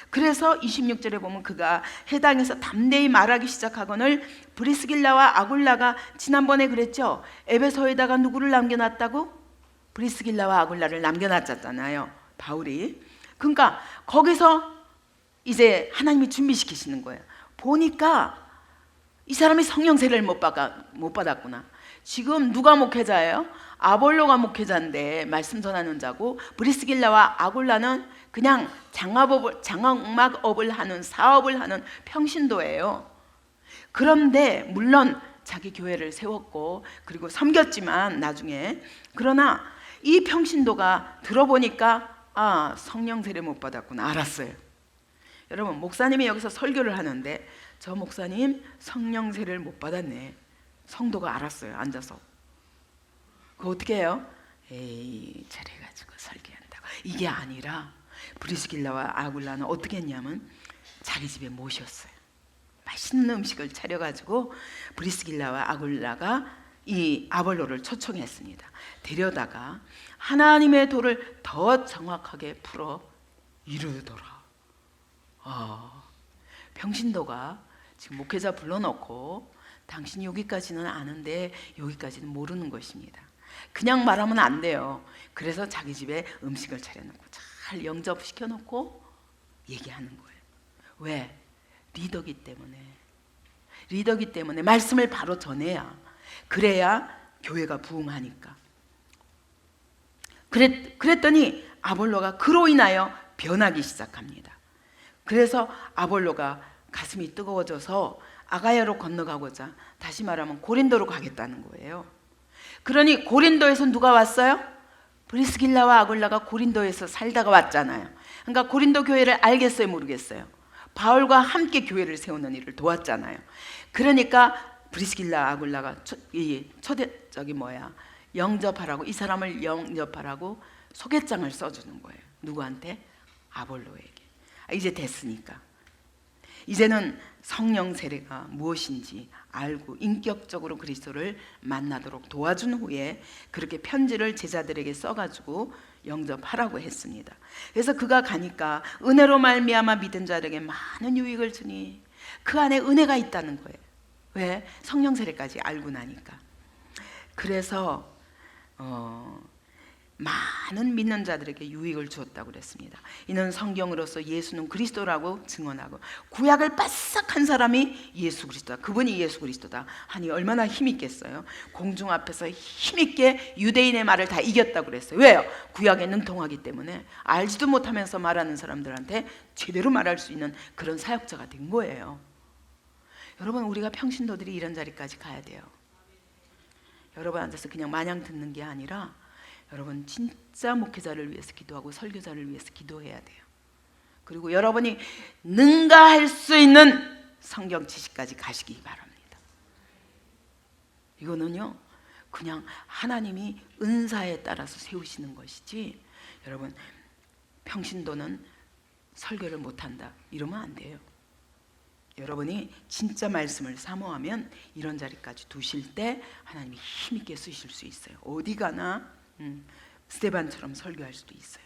그래서 26절에 보면 그가 해당에서 담대히 말하기 시작하거늘 브리스길라와 아굴라가, 지난번에 그랬죠, 에베소에다가 누구를 남겨놨다고? 브리스길라와 아굴라를 남겨놨잖아요, 바울이. 그러니까 거기서 이제 하나님이 준비시키시는 거예요. 보니까 이 사람이 성령 세례를 못 받았구나. 지금 누가 목회자예요? 아볼로가 목회자인데 말씀 전하는 자고, 브리스길라와 아굴라는 그냥 장막업을 하는, 사업을 하는 평신도예요. 그런데 물론 자기 교회를 세웠고 그리고 섬겼지만 나중에, 그러나 이 평신도가 들어보니까 성령 세례 못 받았구나 알았어요. 여러분, 목사님이 여기서 설교를 하는데 저 목사님 성령 세례를 못 받았네. 성도가 알았어요, 앉아서. 그거 어떻게 해요? 에이, 잘해가지고 설교한다고. 이게 아니라 브리스길라와 아굴라는 어떻게 했냐면 자기 집에 모셨어요. 맛있는 음식을 차려가지고 브리스길라와 아굴라가 이 아볼로를 초청했습니다. 데려다가 하나님의 도를 더 정확하게 풀어 이루더라. 평신도가 지금 목회자 불러놓고 당신이 여기까지는 아는데 여기까지는 모르는 것입니다. 그냥 말하면 안 돼요. 그래서 자기 집에 음식을 차려놓고 잘 영접시켜 놓고 얘기하는 거예요. 왜? 리더기 때문에. 리더기 때문에 말씀을 바로 전해야, 그래야 교회가 부흥하니까. 그랬더니 아볼로가 그로 인하여 변하기 시작합니다. 그래서 아볼로가 가슴이 뜨거워져서 아가야로 건너가고자, 다시 말하면 고린도로 가겠다는 거예요. 그러니 고린도에서 누가 왔어요? 브리스길라와 아굴라가 고린도에서 살다가 왔잖아요. 그러니까 고린도 교회를 알겠어요, 모르겠어요? 바울과 함께 교회를 세우는 일을 도왔잖아요. 그러니까 브리스길라 아굴라가 영접하라고, 이 사람을 영접하라고 소개장을 써주는 거예요. 누구한테? 아볼로에게. 이제 됐으니까, 이제는 성령 세례가 무엇인지 알고 인격적으로 그리스도를 만나도록 도와준 후에 그렇게 편지를 제자들에게 써가지고 영접하라고 했습니다. 그래서 그가 가니까 은혜로 말미암아 믿은 자들에게 많은 유익을 주니, 그 안에 은혜가 있다는 거예요. 왜? 성령 세례까지 알고 나니까. 그래서 많은 믿는 자들에게 유익을 주었다고 그랬습니다. 이는 성경으로서 예수는 그리스도라고 증언하고, 구약을 빠삭한 사람이 예수 그리스도다, 그분이 예수 그리스도다 하니 얼마나 힘있겠어요. 공중 앞에서 힘있게 유대인의 말을 다 이겼다고 그랬어요. 왜요? 구약에 능통하기 때문에 알지도 못하면서 말하는 사람들한테 제대로 말할 수 있는 그런 사역자가 된 거예요. 여러분, 우리가 평신도들이 이런 자리까지 가야 돼요. 여러분 앉아서 그냥 마냥 듣는 게 아니라 여러분 진짜 목회자를 위해서 기도하고 설교자를 위해서 기도해야 돼요. 그리고 여러분이 능가할 수 있는 성경 지식까지 가시기 바랍니다. 이거는요, 그냥 하나님이 은사에 따라서 세우시는 것이지, 여러분 평신도는 설교를 못한다 이러면 안 돼요. 여러분이 진짜 말씀을 사모하면 이런 자리까지 두실 때 하나님이 힘있게 쓰실 수 있어요. 어디 가나 스데반처럼 설교할 수도 있어요.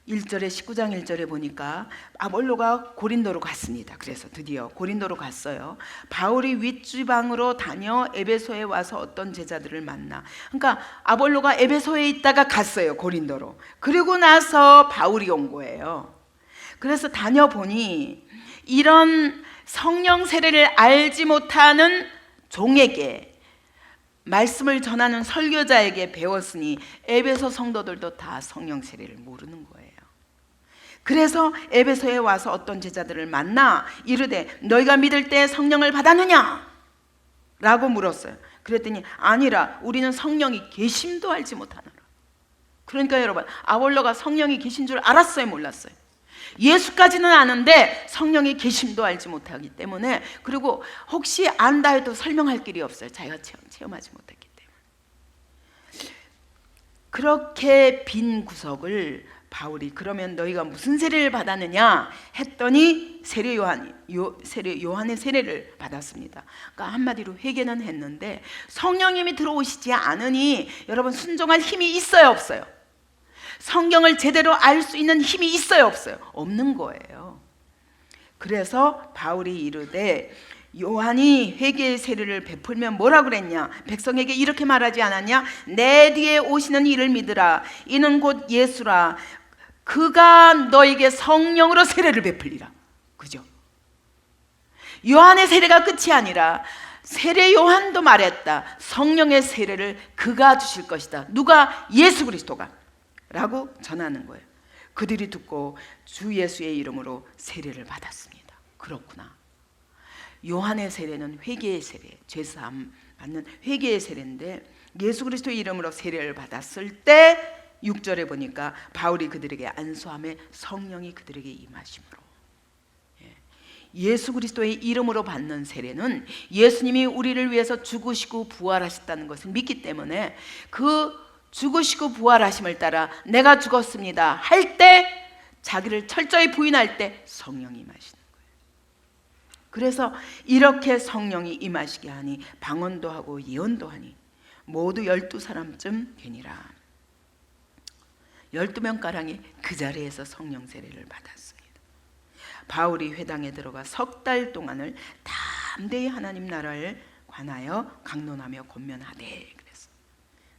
1절에 19장 1절에 보니까 아볼로가 고린도로 갔습니다. 그래서 드디어 고린도로 갔어요. 바울이 윗지방으로 다녀 에베소에 와서 어떤 제자들을 만나. 그러니까 아볼로가 에베소에 있다가 갔어요, 고린도로. 그리고 나서 바울이 온 거예요. 그래서 다녀보니 이런 성령 세례를 알지 못하는 종에게, 말씀을 전하는 설교자에게 배웠으니 에베소 성도들도 다 성령 세례를 모르는 거예요. 그래서 에베소에 와서 어떤 제자들을 만나 이르되 너희가 믿을 때 성령을 받았느냐? 라고 물었어요. 그랬더니 아니라 우리는 성령이 계심도 알지 못하노라. 그러니까 여러분, 아볼로가 성령이 계신 줄 알았어요, 몰랐어요? 예수까지는 아는데 성령의 계심도 알지 못하기 때문에, 그리고 혹시 안다 해도 설명할 길이 없어요. 자기가 체험하지 못했기 때문에. 그렇게 빈 구석을 바울이 그러면 너희가 무슨 세례를 받았느냐 했더니 요한의 세례를 받았습니다. 그러니까 한마디로 회개는 했는데 성령님이 들어오시지 않으니 여러분 순종할 힘이 있어요, 없어요? 성경을 제대로 알 수 있는 힘이 있어요, 없어요? 없는 거예요. 그래서 바울이 이르되 요한이 회개의 세례를 베풀면 뭐라 그랬냐? 백성에게 이렇게 말하지 않았냐? 내 뒤에 오시는 이를 믿으라. 이는 곧 예수라. 그가 너에게 성령으로 세례를 베풀리라. 그죠? 요한의 세례가 끝이 아니라 세례 요한도 말했다. 성령의 세례를 그가 주실 것이다. 누가? 예수 그리스도가 라고 전하는 거예요. 그들이 듣고 주 예수의 이름으로 세례를 받았습니다. 그렇구나. 요한의 세례는 회개의 세례, 죄사함 받는 회개의 세례인데 예수 그리스도의 이름으로 세례를 받았을 때 6절에 보니까 바울이 그들에게 안수함에 성령이 그들에게 임하심으로, 예수 그리스도의 이름으로 받는 세례는 예수님이 우리를 위해서 죽으시고 부활하셨다는 것을 믿기 때문에 그 죽으시고 부활하심을 따라 내가 죽었습니다 할 때, 자기를 철저히 부인할 때 성령이 임하시는 거예요. 그래서 이렇게 성령이 임하시게 하니 방언도 하고 예언도 하니 모두 12사람쯤 되니라. 12명가량이 그 자리에서 성령 세례를 받았습니다. 바울이 회당에 들어가 석 달 동안을 다 담대히 하나님 나라를 관하여 강론하며 권면하되 그랬어.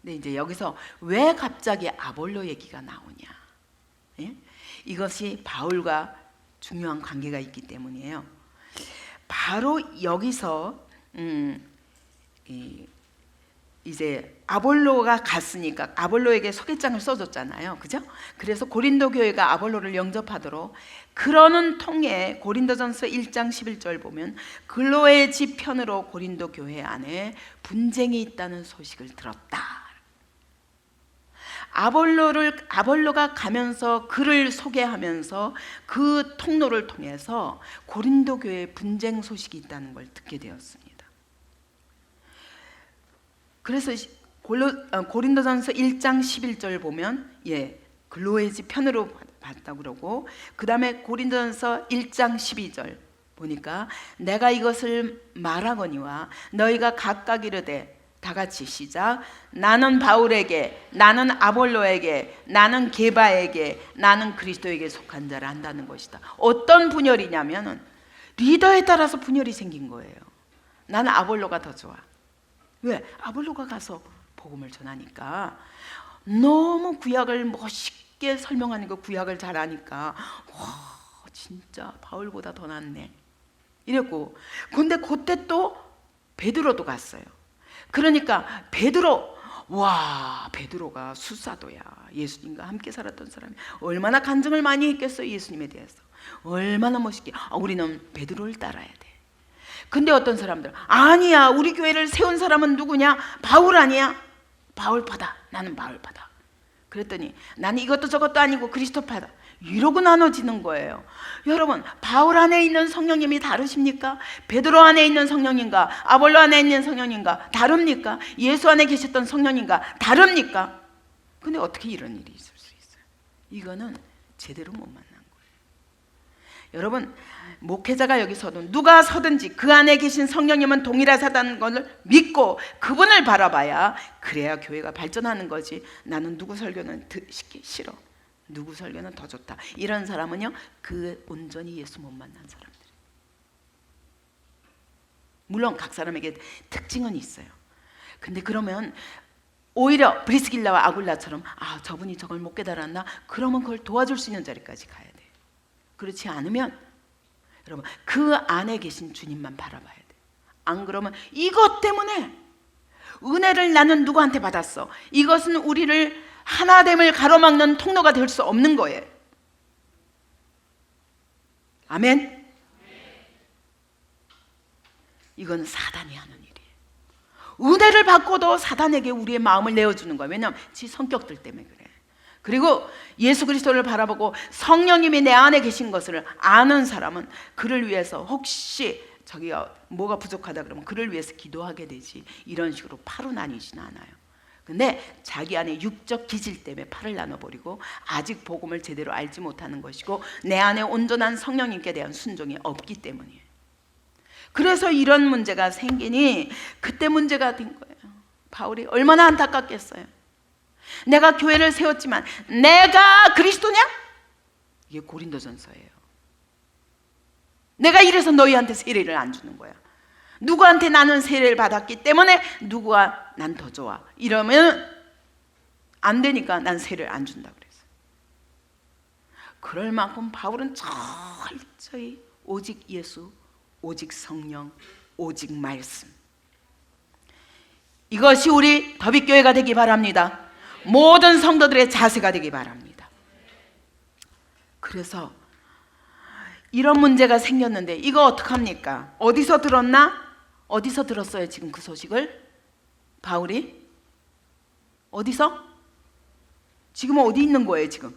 근데 이제 여기서 왜 갑자기 아볼로 얘기가 나오냐? 예? 이것이 바울과 중요한 관계가 있기 때문이에요. 바로 여기서 이제 아볼로가 갔으니까 아볼로에게 소개장을 써줬잖아요, 그죠? 그래서 고린도 교회가 아볼로를 영접하도록 그러는 통에 고린도전서 1장 11절 보면 글로의 집 편으로 고린도 교회 안에 분쟁이 있다는 소식을 들었다. 아볼로가 가면서 그를 소개하면서 그 통로를 통해서 고린도 교회에 분쟁 소식이 있다는 걸 듣게 되었습니다. 그래서 고린도전서 1장 11절 보면 글로의 집 편으로 봤다고 그러고, 그 다음에 고린도전서 1장 12절 보니까 내가 이것을 말하거니와 너희가 각각 이르되, 다 같이 시작. 나는 바울에게, 나는 아볼로에게, 나는 게바에게, 나는 그리스도에게 속한 자를 한다는 것이다. 어떤 분열이냐면 리더에 따라서 분열이 생긴 거예요. 나는 아볼로가 더 좋아. 왜? 아볼로가 가서 복음을 전하니까, 너무 구약을 멋있게 설명하는 거, 구약을 잘하니까 와 진짜 바울보다 더 낫네 이랬고, 근데 그때 또 베드로도 갔어요. 그러니까 베드로가 수사도야. 예수님과 함께 살았던 사람이 얼마나 간증을 많이 했겠어요. 예수님에 대해서 얼마나 멋있게. 우리는 베드로를 따라야 돼. 근데 어떤 사람들, 아니야, 우리 교회를 세운 사람은 누구냐? 바울 아니야? 바울파다. 나는 바울파다. 그랬더니 나는 이것도 저것도 아니고 그리스도파다. 이러고 나눠지는 거예요. 여러분, 바울 안에 있는 성령님이 다르십니까? 베드로 안에 있는 성령님과 아볼로 안에 있는 성령님과 다릅니까? 예수 안에 계셨던 성령님과 다릅니까? 근데 어떻게 이런 일이 있을 수 있어요? 이거는 제대로 못 만난 거예요. 여러분, 목회자가 여기 서든 누가 서든지 그 안에 계신 성령님은 동일하다는 것을 믿고 그분을 바라봐야, 그래야 교회가 발전하는 거지. 나는 누구 설교는 듣기 싫어, 누구 설교는 더 좋다, 이런 사람은요, 그 온전히 예수 못 만난 사람들. 물론 각 사람에게 특징은 있어요. 근데 그러면 오히려 브리스길라와 아굴라처럼 저분이 저걸 못 깨달았나? 그러면 그걸 도와줄 수 있는 자리까지 가야 돼요. 그렇지 않으면 여러분, 그 안에 계신 주님만 바라봐야 돼요. 안 그러면 이것 때문에 은혜를 나는 누구한테 받았어, 이것은 우리를 하나됨을 가로막는 통로가 될 수 없는 거예요. 아멘. 이건 사단이 하는 일이에요. 은혜를 받고도 사단에게 우리의 마음을 내어주는 거예요. 왜냐하면 지 성격들 때문에 그래. 그리고 예수 그리스도를 바라보고 성령님이 내 안에 계신 것을 아는 사람은 그를 위해서 혹시 저기가 뭐가 부족하다 그러면 그를 위해서 기도하게 되지, 이런 식으로 파로 나뉘지는 않아요. 근데 자기 안에 육적 기질 때문에 팔을 나눠버리고 아직 복음을 제대로 알지 못하는 것이고, 내 안에 온전한 성령님께 대한 순종이 없기 때문이에요. 그래서 이런 문제가 생기니 그때 문제가 된 거예요. 바울이 얼마나 안타깝겠어요. 내가 교회를 세웠지만 내가 그리스도냐? 이게 고린도전서예요. 내가 이래서 너희한테 세례를 안 주는 거야. 누구한테 나는 세례를 받았기 때문에 누구가 난 더 좋아, 이러면 안 되니까 난 세례를 안 준다 그랬어. 그럴 만큼 바울은 철저히 오직 예수, 오직 성령, 오직 말씀, 이것이 우리 더빛교회가 되기 바랍니다. 모든 성도들의 자세가 되기 바랍니다. 그래서 이런 문제가 생겼는데 이거 어떡합니까? 어디서 들었나? 어디서 들었어요 지금 그 소식을? 바울이? 어디서? 지금 어디 있는 거예요 지금?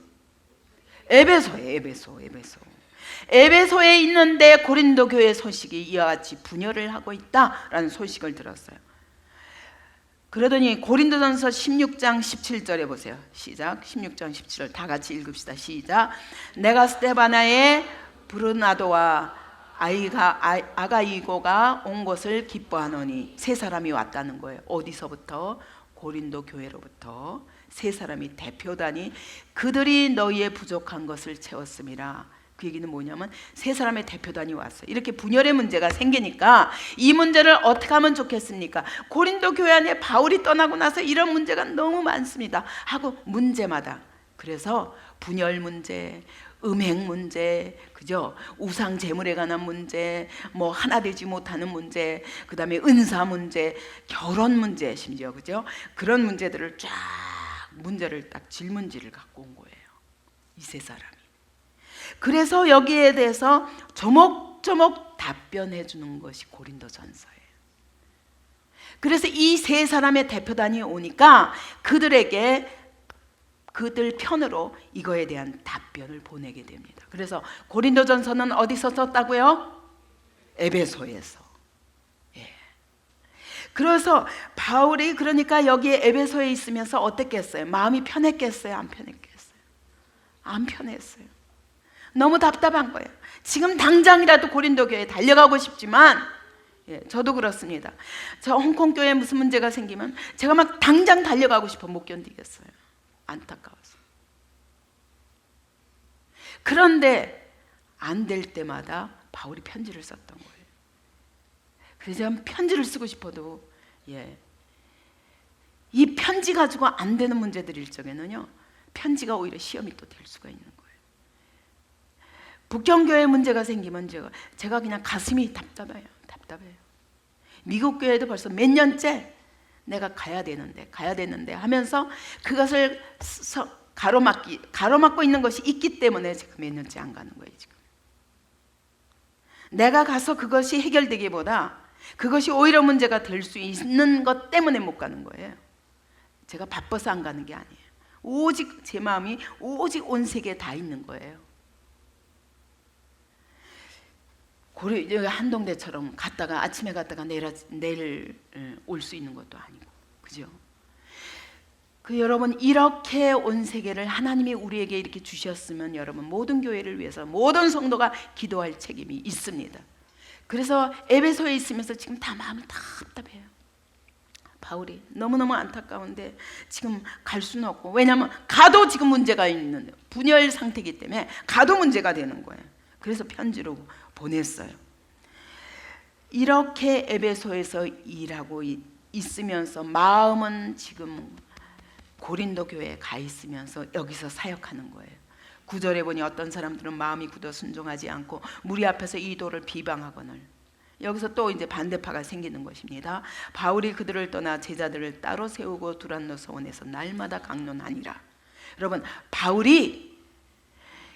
에베소에 있는데 고린도 교회 소식이 이와 같이 분열을 하고 있다라는 소식을 들었어요. 그러더니 고린도전서 16장 17절에 보세요. 시작. 16장 17절 다 같이 읽읍시다. 시작. 내가 스데바나의 브르나도와 아가이고가 온 것을 기뻐하노니, 세 사람이 왔다는 거예요. 어디서부터? 고린도 교회로부터 세 사람이 대표단이 그들이 너희의 부족한 것을 채웠음이라. 그 얘기는 뭐냐면 세 사람의 대표단이 왔어요. 이렇게 분열의 문제가 생기니까 이 문제를 어떻게 하면 좋겠습니까? 고린도 교회 안에 바울이 떠나고 나서 이런 문제가 너무 많습니다 하고 문제마다, 그래서 분열 문제, 음행 문제, 그죠? 우상 제물에 관한 문제, 뭐 하나 되지 못하는 문제, 그 다음에 은사 문제, 결혼 문제, 심지어 그죠? 그런 문제들을 쫙 문제를 딱 질문지를 갖고 온 거예요, 이 세 사람이. 그래서 여기에 대해서 조목조목 답변해 주는 것이 고린도전서예요. 그래서 이 세 사람의 대표단이 오니까 그들에게 그들 편으로 이거에 대한 답변을 보내게 됩니다. 그래서 고린도전서는 어디서 썼다고요? 에베소에서. 예. 그래서 바울이 그러니까 여기에 에베소에 있으면서 어땠겠어요? 마음이 편했겠어요? 안 편했겠어요? 안 편했어요. 너무 답답한 거예요. 지금 당장이라도 고린도 교회에 달려가고 싶지만, 예, 저도 그렇습니다. 저 홍콩 교회에 무슨 문제가 생기면 제가 막 당장 달려가고 싶어 못 견디겠어요. 안타까워서. 그런데 안 될 때마다 바울이 편지를 썼던 거예요. 그래서 제가 편지를 쓰고 싶어도, 예, 이 편지 가지고 안 되는 문제들일 적에는요, 편지가 오히려 시험이 또 될 수가 있는 거예요. 북경교회 문제가 생기면 제가 그냥 가슴이 답답해요. 미국 교회도 벌써 몇 년째 내가 가야 되는데 하면서 그것을 가로막고 있는 것이 있기 때문에 제가 몇 년째 안 가는 거예요. 지금 내가 가서 그것이 해결되기보다 그것이 오히려 문제가 될 수 있는 것 때문에 못 가는 거예요. 제가 바빠서 안 가는 게 아니에요. 오직 제 마음이 오직 온 세계에 다 있는 거예요. 한동대처럼 갔다가 아침에 갔다가 내일 올 수 있는 것도 아니고, 그죠? 여러분, 이렇게 온 세계를 하나님이 우리에게 이렇게 주셨으면 여러분 모든 교회를 위해서 모든 성도가 기도할 책임이 있습니다. 그래서 에베소에 있으면서 지금 다 마음이 답답해요. 바울이 너무너무 안타까운데 지금 갈 수는 없고, 왜냐하면 가도 지금 문제가 있는 분열 상태이기 때문에 가도 문제가 되는 거예요. 그래서 편지로 보냈어요. 이렇게 에베소에서 일하고 있으면서 마음은 지금 고린도 교회에 가 있으면서 여기서 사역하는 거예요. 9절에 보니 어떤 사람들은 마음이 굳어 순종하지 않고 무리 앞에서 이 도를 비방하거늘. 여기서 또 이제 반대파가 생기는 것입니다. 바울이 그들을 떠나 제자들을 따로 세우고 두란노 서원에서 날마다 강론하니라. 여러분, 바울이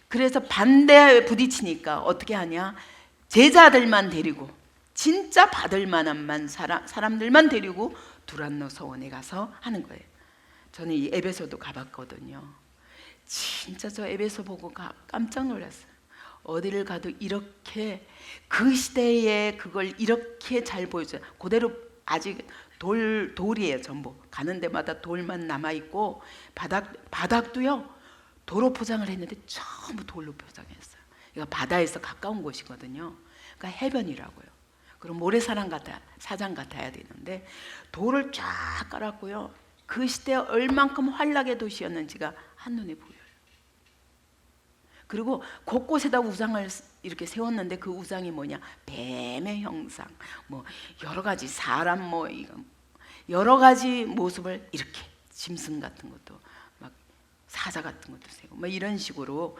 그래서 반대에 부딪히니까 어떻게 하냐? 제자들만 데리고, 진짜 받을 만한 사람들만 데리고 두란노 서원에 가서 하는 거예요. 저는 이 에베소도 가봤거든요. 진짜 저 에베소 보고 깜짝 놀랐어요. 어디를 가도 이렇게 그 시대에 그걸 이렇게 잘 보여줘요. 그대로 아직 돌이에요. 전부 가는 데마다 돌만 남아있고 바닥도요 도로 포장을 했는데 전부 돌로 포장했어요. 이거 바다에서 가까운 곳이거든요. 그러니까 해변이라고요. 그럼 모래사장 같아야 되는데 돌을 쫙 깔았고요. 그 시대에 얼만큼 환락의 도시였는지가 한눈에 보여요. 그리고 곳곳에다 우상을 이렇게 세웠는데 그 우상이 뭐냐? 뱀의 형상, 뭐 여러 가지 사람 여러 가지 모습을 이렇게 짐승 같은 것도 막 사자 같은 것도 세우고 뭐 이런 식으로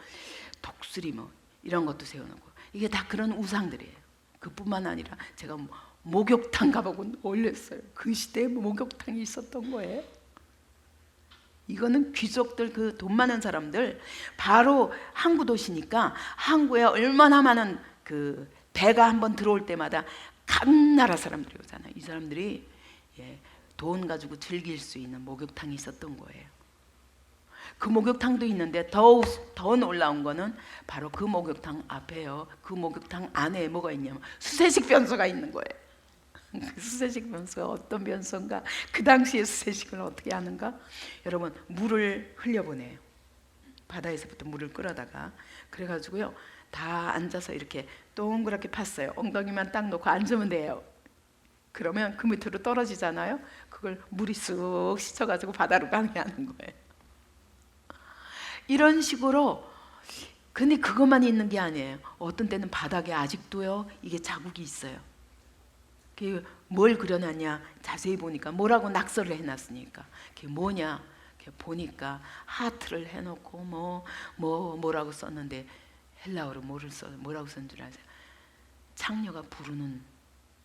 독수리 뭐 이런 것도 세워놓고 이게 다 그런 우상들이에요. 그뿐만 아니라 제가 목욕탕 가보고 놀랐어요. 그 시대에 목욕탕이 있었던 거예요. 이거는 귀족들, 그 돈 많은 사람들, 바로 항구 도시니까 항구에 얼마나 많은 그 배가 한번 들어올 때마다 각 나라 사람들이 오잖아요. 이 사람들이 돈 가지고 즐길 수 있는 목욕탕이 있었던 거예요. 그 목욕탕도 있는데 더 놀라운 거는 바로 그 목욕탕 앞에요. 그 목욕탕 안에 뭐가 있냐면 수세식 변소가 있는 거예요. 그 수세식 변소가 어떤 변소인가? 그 당시에 수세식을 어떻게 하는가? 여러분, 물을 흘려보내요. 바다에서부터 물을 끌어다가 그래가지고요 다 앉아서 이렇게 동그랗게 팠어요. 엉덩이만 딱 놓고 앉으면 돼요. 그러면 그 밑으로 떨어지잖아요. 그걸 물이 쑥 씻어가지고 바다로 가게 하는 거예요. 이런 식으로 근데 그것만 있는 게 아니에요. 어떤 때는 바닥에 아직도요 이게 자국이 있어요. 그게 뭘 그려놨냐 자세히 보니까 뭐라고 낙서를 해놨으니까 그게 뭐냐 보니까 하트를 해놓고 뭐라고 썼는데 헬라어로 뭐라고 쓴 줄 아세요? 창녀가 부르는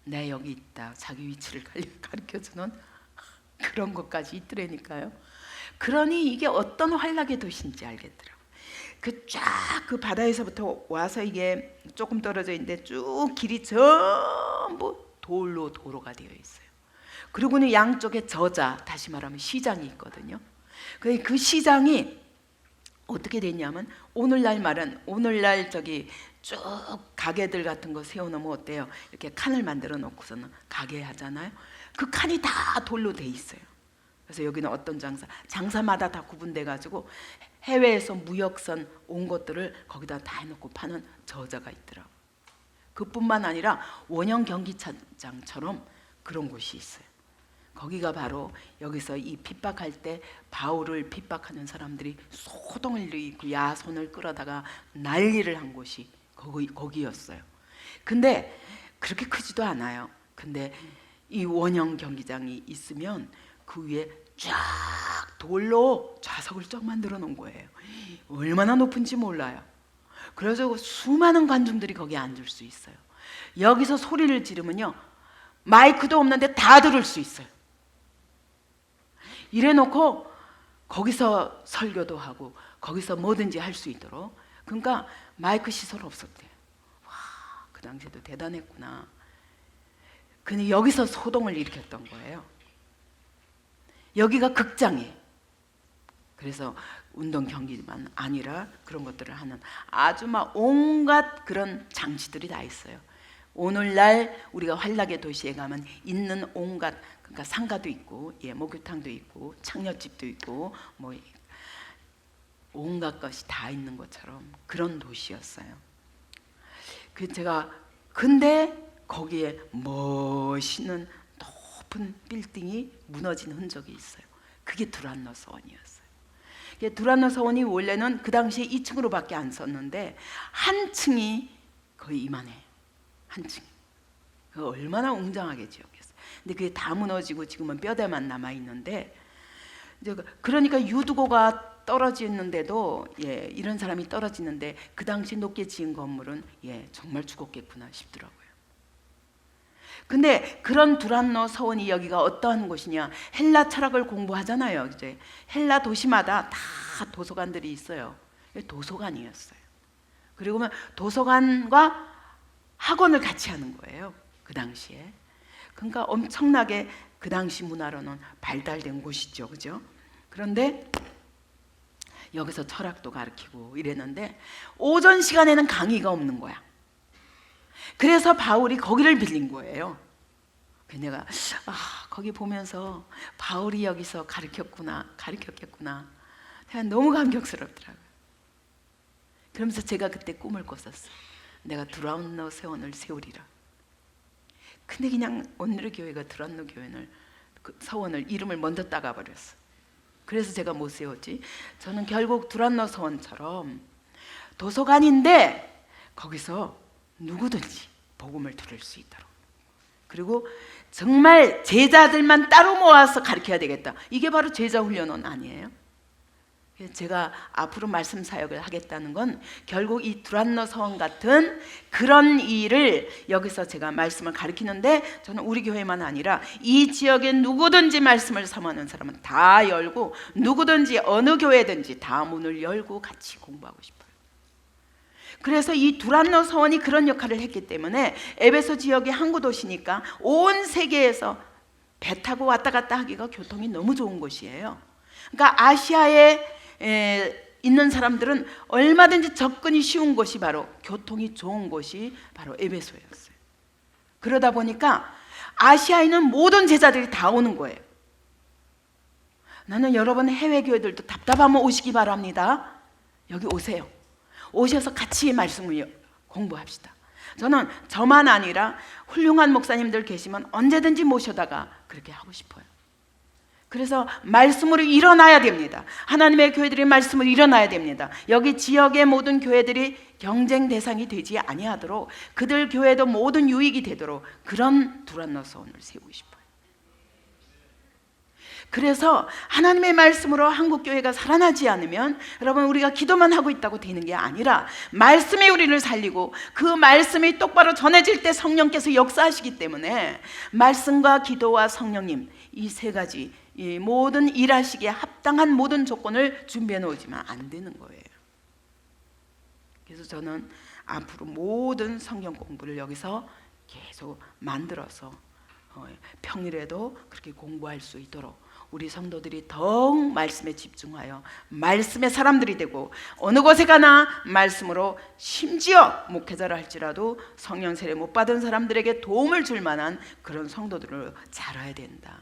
내 여기 있다 자기 위치를 가르쳐주는 그런 것까지 있더라니까요. 그러니 이게 어떤 환락의 도시인지 알겠더라고요. 그 바다에서부터 와서 이게 조금 떨어져 있는데 쭉 길이 전부 도로가 되어 있어요. 그리고는 양쪽에 저자, 다시 말하면 시장이 있거든요. 그 시장이 어떻게 됐냐면 오늘날 저기 쭉 가게들 같은 거 세워놓으면 어때요? 이렇게 칸을 만들어 놓고서는 가게 하잖아요. 그 칸이 다 돌로 돼 있어요. 그래서 여기는 어떤 장사마다 다 구분돼 가지고 해외에서 무역선 온 것들을 거기다 다 해놓고 파는 저자가 있더라고요. 그뿐만 아니라 원형 경기장처럼 그런 곳이 있어요. 거기가 바로 여기서 이 핍박할 때 바울을 핍박하는 사람들이 소동을 일으키고 야손을 끌어다가 난리를 한 곳이 거기였어요. 근데 그렇게 크지도 않아요. 근데 이 원형 경기장이 있으면 그 위에 쫙 돌로 좌석을 쫙 만들어 놓은 거예요. 얼마나 높은지 몰라요. 그래서 수많은 관중들이 거기에 앉을 수 있어요. 여기서 소리를 지르면요 마이크도 없는데 다 들을 수 있어요. 이래 놓고 거기서 설교도 하고 거기서 뭐든지 할 수 있도록. 그러니까 마이크 시설 없었대요. 와, 그 당시에도 대단했구나. 근데 여기서 소동을 일으켰던 거예요. 여기가 극장이에요. 그래서 운동 경기만 아니라 그런 것들을 하는 아주 막 온갖 그런 장치들이 다 있어요. 오늘날 우리가 환락의 도시에 가면 있는 온갖, 그러니까 상가도 있고 목욕탕도 있고 창녀집도 있고 뭐 온갖 것이 다 있는 것처럼 그런 도시였어요. 근데 거기에 멋있는 높은 빌딩이 무너진 흔적이 있어요. 그게 두란노 서원이었어요. 두란노 서원이 원래는 그 당시에 2층으로밖에 안 썼는데 한 층이 거의 이만해요. 한 층. 얼마나 웅장하게 지었겠어요. 근데 그게 다 무너지고 지금은 뼈대만 남아 있는데, 그러니까 유두고가 떨어지는데도 이런 사람이 떨어지는데 그 당시 높게 지은 건물은 정말 죽었겠구나 싶더라고요. 근데 그런 두란노 서원이 여기가 어떠한 곳이냐? 헬라 철학을 공부하잖아요. 이제 헬라 도시마다 다 도서관들이 있어요. 도서관이었어요. 그리고 도서관과 학원을 같이 하는 거예요. 그 당시에. 그러니까 엄청나게 그 당시 문화로는 발달된 곳이죠. 그죠? 그런데 여기서 철학도 가르치고 이랬는데 오전 시간에는 강의가 없는 거야. 그래서 바울이 거기를 빌린 거예요. 내가 거기 보면서 바울이 여기서 가르쳤겠구나. 제가 너무 감격스럽더라고요. 그러면서 제가 그때 꿈을 꿨었어요. 내가 두란노 서원을 세우리라. 근데 그냥 오늘의 교회가 두란노 서원을 이름을 먼저 따가 버렸어. 그래서 제가 못 세웠지. 저는 결국 두란노 서원처럼 도서관인데 거기서 누구든지 복음을 들을 수 있도록, 그리고 정말 제자들만 따로 모아서 가르쳐야 되겠다. 이게 바로 제자 훈련원 아니에요? 제가 앞으로 말씀 사역을 하겠다는 건 결국 이 두란노 서원 같은 그런 일을 여기서 제가 말씀을 가르치는데, 저는 우리 교회만 아니라 이 지역에 누구든지 말씀을 사모하는 사람은 다 열고, 누구든지 어느 교회든지 다 문을 열고 같이 공부하고 싶어요. 그래서 이 두란노 서원이 그런 역할을 했기 때문에 에베소 지역이 항구 도시니까 온 세계에서 배 타고 왔다 갔다 하기가 교통이 너무 좋은 곳이에요. 그러니까 아시아에 있는 사람들은 얼마든지 접근이 쉬운 곳이 바로, 교통이 좋은 곳이 바로 에베소였어요. 그러다 보니까 아시아에 있는 모든 제자들이 다 오는 거예요. 나는 여러분 해외 교회들도 답답하면 오시기 바랍니다. 여기 오세요. 오셔서 같이 말씀을 공부합시다. 저는 저만 아니라 훌륭한 목사님들 계시면 언제든지 모셔다가 그렇게 하고 싶어요. 그래서 말씀으로 일어나야 됩니다. 하나님의 교회들이 말씀으로 일어나야 됩니다. 여기 지역의 모든 교회들이 경쟁 대상이 되지 아니하도록, 그들 교회도 모든 유익이 되도록 그런 두란노서원을 세우고 싶어요. 그래서 하나님의 말씀으로 한국교회가 살아나지 않으면 여러분, 우리가 기도만 하고 있다고 되는 게 아니라 말씀이 우리를 살리고, 그 말씀이 똑바로 전해질 때 성령께서 역사하시기 때문에 말씀과 기도와 성령님, 이 세 가지, 이 모든 일하시기에 합당한 모든 조건을 준비해 놓으지만 안 되는 거예요. 그래서 저는 앞으로 모든 성경 공부를 여기서 계속 만들어서 평일에도 그렇게 공부할 수 있도록 우리 성도들이 더욱 말씀에 집중하여 말씀의 사람들이 되고, 어느 곳에 가나 말씀으로, 심지어 목회자를 할지라도 성령 세례 못 받은 사람들에게 도움을 줄 만한 그런 성도들을 자라야 된다.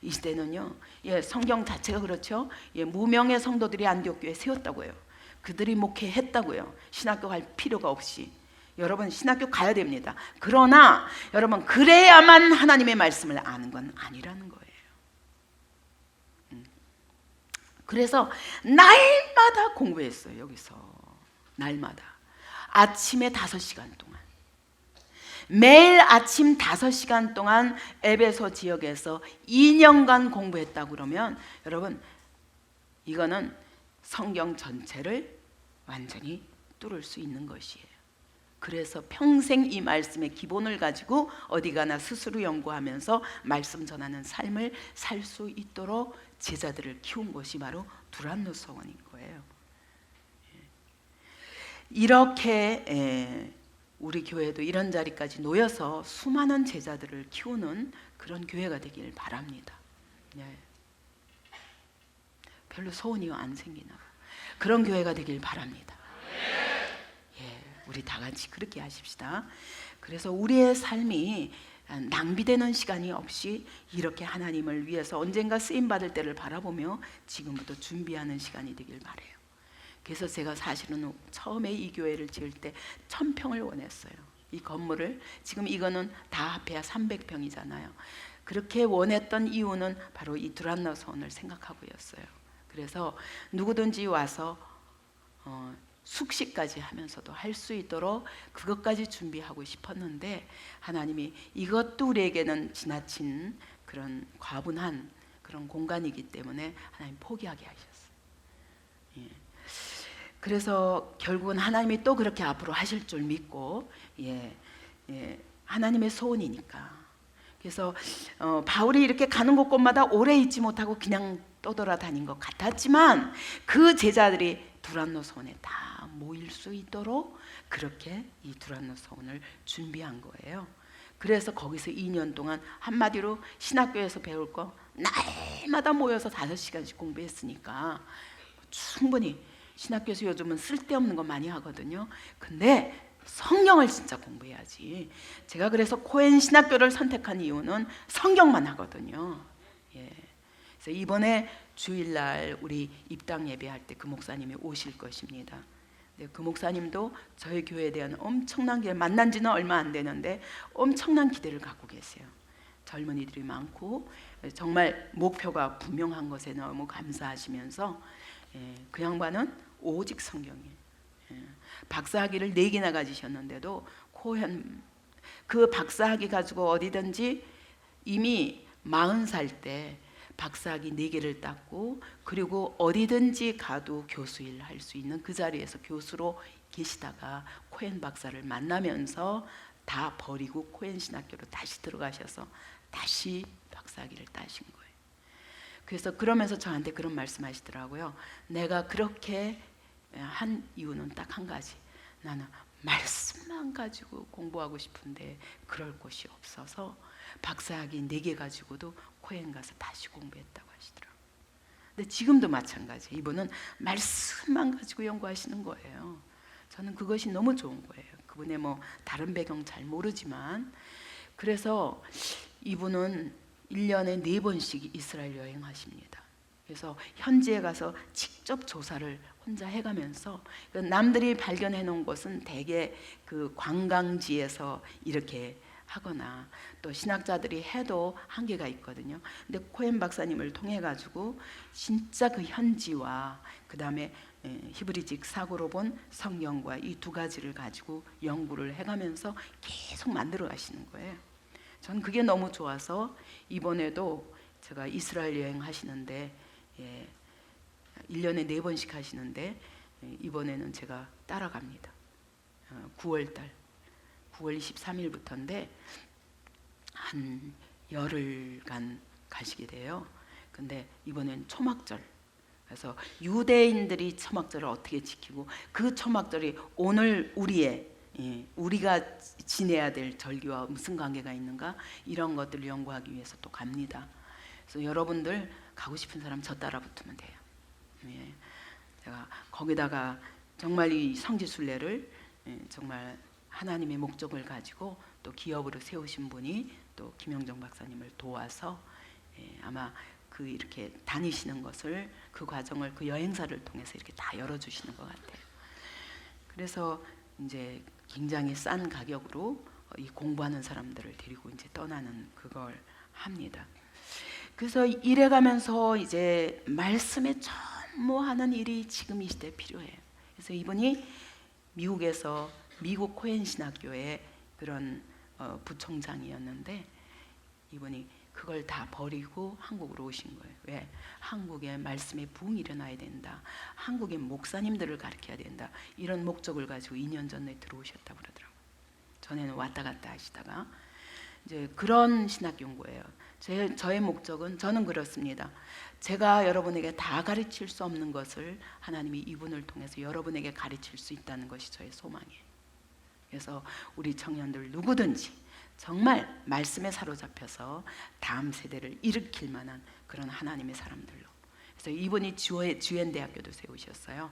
이 시대는요, 성경 자체가 그렇죠. 무명의 성도들이 안디옥 교회에 세웠다고 해요. 그들이 목회했다고요. 신학교 갈 필요가 없이. 여러분, 신학교 가야 됩니다. 그러나 여러분, 그래야만 하나님의 말씀을 아는 건 아니라는 거예요. 그래서 날마다 공부했어요. 여기서 날마다 아침에 5시간 동안, 매일 아침 5시간 동안 에베소 지역에서 2년간 공부했다고 그러면 여러분, 이거는 성경 전체를 완전히 뚫을 수 있는 것이에요. 그래서 평생 이 말씀의 기본을 가지고 어디 가나 스스로 연구하면서 말씀 전하는 삶을 살 수 있도록 제자들을 키운 것이 바로 두란노서원인 거예요. 이렇게 우리 교회도 이런 자리까지 놓여서 수많은 제자들을 키우는 그런 교회가 되길 바랍니다. 별로 소원이 안 생기나 그런 교회가 되길 바랍니다. 우리 다 같이 그렇게 하십시다. 그래서 우리의 삶이 낭비되는 시간이 없이 이렇게 하나님을 위해서 언젠가 쓰임받을 때를 바라보며 지금부터 준비하는 시간이 되길 바라요. 그래서 제가 사실은 처음에 이 교회를 지을 때 1000평을 원했어요. 이 건물을, 지금 이거는 다 합해야 300평이잖아요. 그렇게 원했던 이유는 바로 이 두란노서원을 생각하고였어요. 그래서 누구든지 와서 숙식까지 하면서도 할 수 있도록 그것까지 준비하고 싶었는데, 하나님이 이것도 우리에게는 지나친 그런 과분한 그런 공간이기 때문에 하나님 포기하게 하셨어요. 그래서 결국은 하나님이 또 그렇게 앞으로 하실 줄 믿고, 하나님의 소원이니까. 그래서 바울이 이렇게 가는 곳곳마다 오래 있지 못하고 그냥 떠돌아다닌 것 같았지만, 그 제자들이 두란노서원에 다 모일 수 있도록 그렇게 이 두란노서원을 준비한 거예요. 그래서 거기서 2년 동안 한마디로 신학교에서 배울 거 날마다 모여서 5시간씩 공부했으니까 충분히, 신학교에서 요즘은 쓸데없는 거 많이 하거든요. 근데 성경을 진짜 공부해야지. 제가 그래서 코엔 신학교를 선택한 이유는 성경만 하거든요. 그래서 이번에 주일날 우리 입당 예배할 때 그 목사님이 오실 것입니다. 그 목사님도 저희 교회에 대한 엄청난 기대, 만난 지는 얼마 안 되는데 엄청난 기대를 갖고 계세요. 젊은이들이 많고 정말 목표가 분명한 것에 너무 감사하시면서, 그 양반은 오직 성경이에요. 박사학위를 4개나 가지셨는데도 코hen, 그 박사학위 가지고 어디든지 이미 40살 때 박사학위 4개를 땄고, 그리고 어디든지 가도 교수일 할 수 있는 그 자리에서 교수로 계시다가 코hen 박사를 만나면서 다 버리고 코hen 신학교로 다시 들어가셔서 다시 박사학위를 따신 거예요. 그래서 그러면서 저한테 그런 말씀하시더라고요. 내가 그렇게 한 이유는 딱 한 가지. 나는 말씀만 가지고 공부하고 싶은데 그럴 곳이 없어서 박사학위 4개 가지고도 코엔 가서 다시 공부했다고 하시더라고요. 근데 지금도 마찬가지예요. 이분은 말씀만 가지고 연구하시는 거예요. 저는 그것이 너무 좋은 거예요. 그분의 다른 배경 잘 모르지만. 그래서 이분은 1년에 4번씩 이스라엘 여행하십니다. 그래서 현지에 가서 직접 조사를 혼자 해가면서, 남들이 발견해 놓은 것은 대개 그 관광지에서 이렇게 하거나 또 신학자들이 해도 한계가 있거든요. 근데 코엔 박사님을 통해 가지고 진짜 그 현지와 그 다음에 히브리직 사고로 본 성경과 이 두 가지를 가지고 연구를 해가면서 계속 만들어 가시는 거예요. 전 그게 너무 좋아서 이번에도 제가 이스라엘 여행 하시는데 1년에 4번씩 하시는데 이번에는 제가 따라갑니다. 9월 23일부터인데 한 열흘간 가시게 돼요. 근데 이번엔 초막절. 그래서 유대인들이 초막절을 어떻게 지키고 그 초막절이 오늘 우리가 지내야 될 절기와 무슨 관계가 있는가 이런 것들을 연구하기 위해서 또 갑니다. 그래서 여러분들 가고 싶은 사람 저 따라 붙으면 돼요. 제가 거기다가 정말 이 성지순례를 정말 하나님의 목적을 가지고 또 기업으로 세우신 분이 또 김영정 박사님을 도와서 아마 그 이렇게 다니시는 것을 그 과정을 그 여행사를 통해서 이렇게 다 열어주시는 것 같아요. 그래서 이제 굉장히 싼 가격으로 이 공부하는 사람들을 데리고 이제 떠나는 그걸 합니다. 그래서 이래가면서 이제 말씀에 전무하는 일이 지금 이 시대에 필요해요. 그래서 이분이 미국에서 미국 코엔 신학교의 그런 부총장이었는데 이분이 그걸 다 버리고 한국으로 오신 거예요. 왜? 한국에 말씀의 부흥이 일어나야 된다. 한국의 목사님들을 가르쳐야 된다. 이런 목적을 가지고 2년 전에 들어오셨다고 그러더라고요. 전에는 왔다 갔다 하시다가 이제 그런 신학 연구예요. 저의 목적은 저는 그렇습니다. 제가 여러분에게 다 가르칠 수 없는 것을 하나님이 이분을 통해서 여러분에게 가르칠 수 있다는 것이 저의 소망이에요. 그래서 우리 청년들 누구든지 정말 말씀에 사로잡혀서 다음 세대를 일으킬 만한 그런 하나님의 사람들로. 그래서 이분이 주엔대학교도 세우셨어요.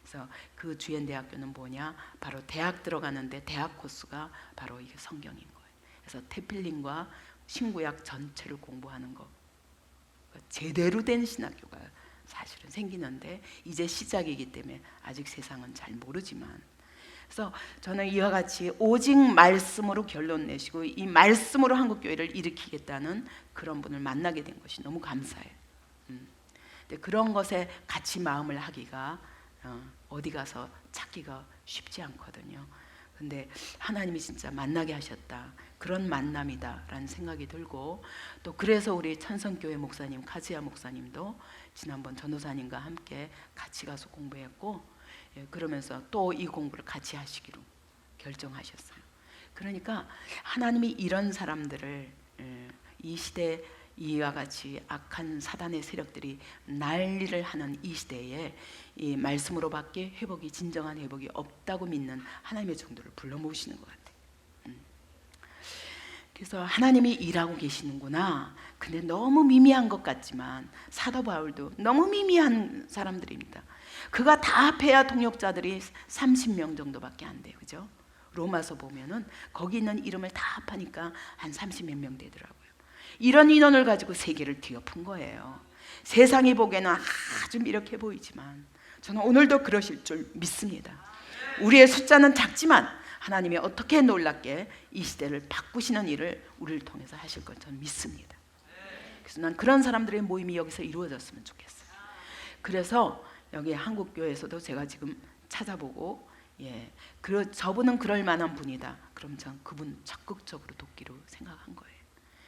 그래서 그 주엔대학교는 뭐냐? 바로 대학 들어가는데 대학 코스가 바로 이게 성경인 거예요. 그래서 테필린과 신구약 전체를 공부하는 거. 제대로 된 신학교가 사실은 생기는데 이제 시작이기 때문에 아직 세상은 잘 모르지만 그래서 저는 이와 같이 오직 말씀으로 결론 내시고 이 말씀으로 한국교회를 일으키겠다는 그런 분을 만나게 된 것이 너무 감사해요. 근데 그런 것에 같이 마음을 하기가 어디 가서 찾기가 쉽지 않거든요. 근데 하나님이 진짜 만나게 하셨다. 그런 만남이다라는 생각이 들고 또 그래서 우리 천성교회 목사님 카지야 목사님도 지난번 전도사님과 함께 같이 가서 공부했고 그러면서 또 이 공부를 같이 하시기로 결정하셨어요. 그러니까 하나님이 이런 사람들을 이 시대 이와 같이 악한 사단의 세력들이 난리를 하는 이 시대에 이 말씀으로밖에 회복이 진정한 회복이 없다고 믿는 하나님의 종들을 불러 모으시는 것 같아요. 그래서 하나님이 일하고 계시는구나. 근데 너무 미미한 것 같지만 사도 바울도 너무 미미한 사람들입니다. 그가 다 합해야 동역자들이 30명 정도밖에 안 돼요. 그죠? 로마서 보면은 거기 있는 이름을 다 합하니까 한 30몇 명 되더라고요. 이런 인원을 가지고 세계를 뒤엎은 거예요. 세상이 보기에는 아주 미력해 보이지만 저는 오늘도 그러실 줄 믿습니다. 우리의 숫자는 작지만 하나님이 어떻게 놀랍게 이 시대를 바꾸시는 일을 우리를 통해서 하실 걸 저는 믿습니다. 그래서 난 그런 사람들의 모임이 여기서 이루어졌으면 좋겠어요. 그래서 여기 한국교회에서도 제가 지금 찾아보고 저분은 그럴 만한 분이다. 그럼 전 그분 적극적으로 돕기로 생각한 거예요.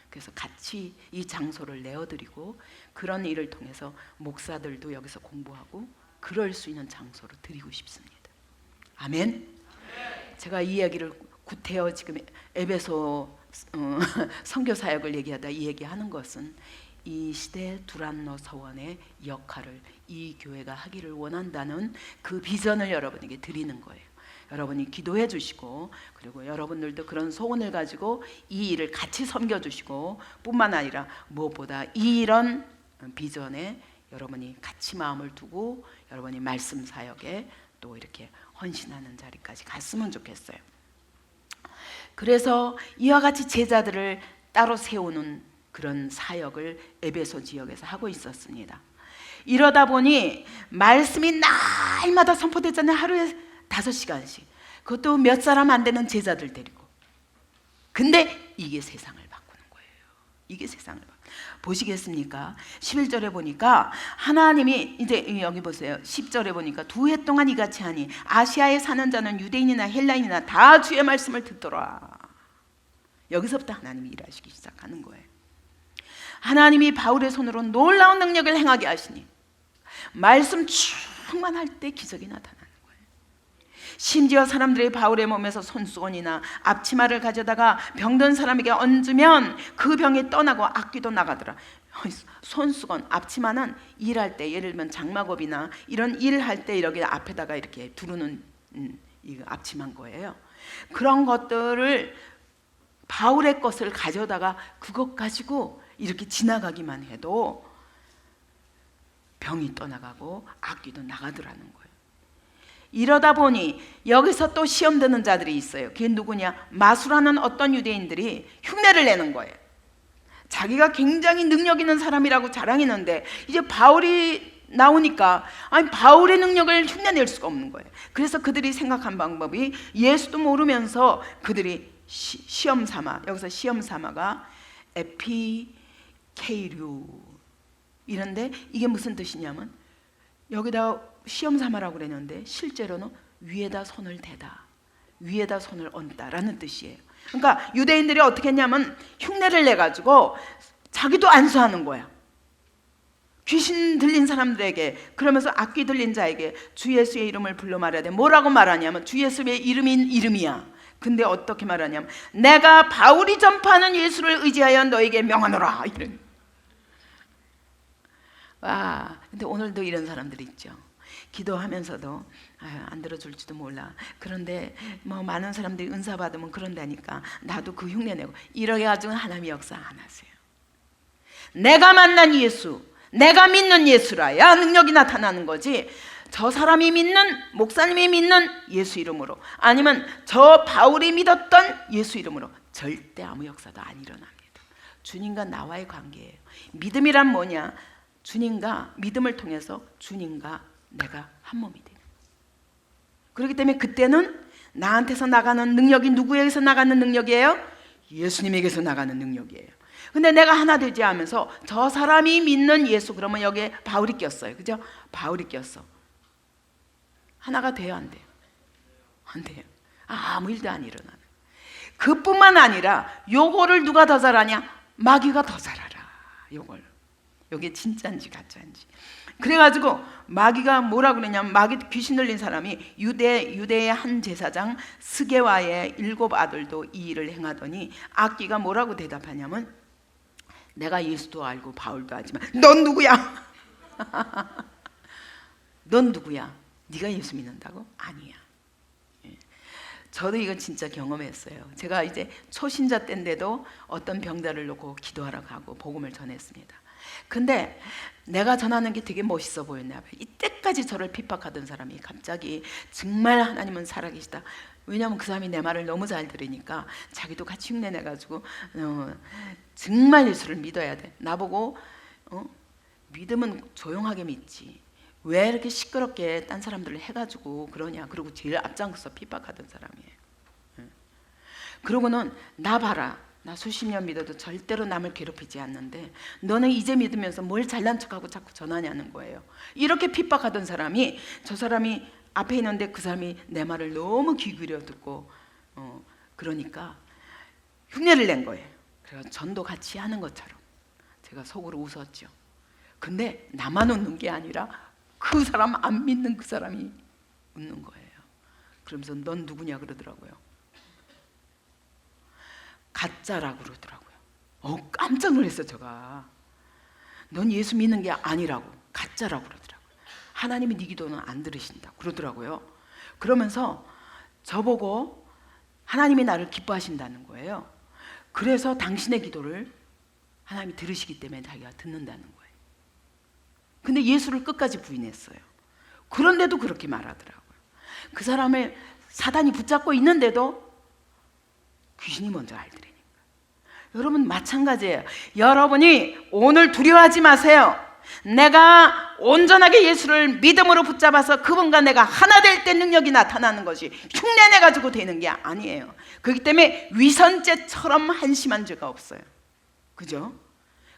그래서 같이 이 장소를 내어드리고 그런 일을 통해서 목사들도 여기서 공부하고 그럴 수 있는 장소로 드리고 싶습니다. 아멘. 제가 이 이야기를 구태여 지금 에베소 선교 사역을 얘기하다 이 얘기하는 것은 이 시대 두란노 서원의 역할을 이 교회가 하기를 원한다는 그 비전을 여러분에게 드리는 거예요. 여러분이 기도해 주시고 그리고 여러분들도 그런 소원을 가지고 이 일을 같이 섬겨주시고 뿐만 아니라 무엇보다 이런 비전에 여러분이 같이 마음을 두고 여러분이 말씀 사역에 또 이렇게 헌신하는 자리까지 갔으면 좋겠어요. 그래서 이와 같이 제자들을 따로 세우는 그런 사역을 에베소 지역에서 하고 있었습니다. 이러다 보니 말씀이 날마다 선포됐잖아요. 하루에 5시간씩. 그것도 몇 사람 안 되는 제자들 데리고. 근데 이게 세상을 바꾸는 거예요. 이게 세상을 보시겠습니까? 11절에 보니까 하나님이 이제 여기 보세요. 10절에 보니까 2해 동안 이같이 하니 아시아에 사는 자는 유대인이나 헬라인이나 다 주의 말씀을 듣더라. 여기서부터 하나님이 일하시기 시작하는 거예요. 하나님이 바울의 손으로 놀라운 능력을 행하게 하시니 말씀 충만할 때 기적이 나타나는 거예요. 심지어 사람들이 바울의 몸에서 손수건이나 앞치마를 가져다가 병든 사람에게 얹으면 그 병이 떠나고 악귀도 나가더라. 손수건, 앞치마는 일할 때, 예를 들면 장마겁이나 이런 일할 때 이렇게 앞에다가 이렇게 두르는 이거 앞치마인 거예요. 그런 것들을 바울의 것을 가져다가 그것 가지고 이렇게 지나가기만 해도 병이 떠나가고 악귀도 나가더라는 거예요. 이러다 보니 여기서 또 시험 드는 자들이 있어요. 그게 누구냐? 마수라는 어떤 유대인들이 흉내를 내는 거예요. 자기가 굉장히 능력 있는 사람이라고 자랑했는데 이제 바울이 나오니까 아니 바울의 능력을 흉내낼 수가 없는 거예요. 그래서 그들이 생각한 방법이 예수도 모르면서 그들이 시험 삼아, 여기서 시험 삼아가 에피케이류 이런데 이게 무슨 뜻이냐면 여기다 시험 삼아라고 그랬는데 실제로는 위에다 손을 대다, 위에다 손을 얹다라는 뜻이에요. 그러니까 유대인들이 어떻게 했냐면 흉내를 내가지고 자기도 안수하는 거야. 귀신 들린 사람들에게, 그러면서 악귀 들린 자에게 주 예수의 이름을 불러 말해야 돼. 뭐라고 말하냐면 주 예수의 이름인 이름이야. 근데 어떻게 말하냐면 내가 바울이 전파하는 예수를 의지하여 너에게 명하노라 이런. 와, 근데 오늘도 이런 사람들이 있죠. 기도하면서도 안 들어줄지도 몰라. 그런데 뭐 많은 사람들이 은사 받으면 그런다니까 나도 그 흉내 내고 이렇게 가지고 하나님이 역사 안 하세요. 내가 만난 예수, 내가 믿는 예수라야 능력이 나타나는 거지. 저 사람이 믿는, 목사님이 믿는 예수 이름으로, 아니면 저 바울이 믿었던 예수 이름으로 절대 아무 역사도 안 일어납니다. 주님과 나와의 관계예요. 믿음이란 뭐냐? 주님과, 믿음을 통해서 주님과 내가 한 몸이 되는. 그렇기 때문에 그때는 나한테서 나가는 능력이 누구에게서 나가는 능력이에요? 예수님에게서 나가는 능력이에요. 근데 내가 하나 되지 하면서 저 사람이 믿는 예수, 그러면 여기에 바울이 꼈어요. 그죠? 바울이 꼈어. 하나가 돼요, 안 돼요? 안 돼요. 아무 일도 안 일어나는. 그뿐만 아니라 요거를 누가 더 잘하냐? 마귀가 더 잘 알아. 요걸. 요게 진짜인지 가짜인지. 그래가지고 마귀가 뭐라 그러냐면, 마귀 귀신 들린 사람이 유대의 한 제사장 스게와의 7 아들도 이 일을 행하더니 악귀가 뭐라고 대답하냐면 내가 예수도 알고 바울도 알지만 넌 누구야? 넌 누구야? 네가 예수 믿는다고? 아니야. 저도 이거 진짜 경험했어요. 제가 이제 초신자 때인데도 어떤 병자를 놓고 기도하러 가고 복음을 전했습니다. 근데 내가 전하는 게 되게 멋있어 보였나 봐요. 이때까지 저를 핍박하던 사람이 갑자기 정말 하나님은 살아계시다. 왜냐하면 그 사람이 내 말을 너무 잘 들으니까 자기도 같이 흉내내가지고 정말 예수를 믿어야 돼. 나보고 믿으면 조용하게 믿지. 왜 이렇게 시끄럽게 딴 사람들을 해가지고 그러냐. 그리고 제일 앞장서 핍박하던 사람이에요. 그러고는 나 봐라. 나 수십 년 믿어도 절대로 남을 괴롭히지 않는데 너는 이제 믿으면서 뭘 잘난 척하고 자꾸 전하냐는 거예요. 이렇게 핍박하던 사람이, 저 사람이 앞에 있는데 그 사람이 내 말을 너무 귀 기울여 듣고 그러니까 흉내를 낸 거예요. 그래서 전도 같이 하는 것처럼 제가 속으로 웃었죠. 근데 나만 웃는 게 아니라 그 사람 안 믿는 그 사람이 웃는 거예요. 그러면서 넌 누구냐 그러더라고요. 가짜라고 그러더라고요. 깜짝 놀랐어. 제가 넌 예수 믿는 게 아니라고, 가짜라고 그러더라고요. 하나님이 네 기도는 안 들으신다 그러더라고요. 그러면서 저보고 하나님이 나를 기뻐하신다는 거예요. 그래서 당신의 기도를 하나님이 들으시기 때문에 자기가 듣는다는 거예요. 근데 예수를 끝까지 부인했어요. 그런데도 그렇게 말하더라고요. 그 사람을 사단이 붙잡고 있는데도 귀신이 먼저 알더라니까. 여러분 마찬가지예요. 여러분이 오늘 두려워하지 마세요. 내가 온전하게 예수를 믿음으로 붙잡아서 그분과 내가 하나 될 때 능력이 나타나는 것이 흉내내 가지고 되는 게 아니에요. 그렇기 때문에 위선죄처럼 한심한 죄가 없어요. 그죠?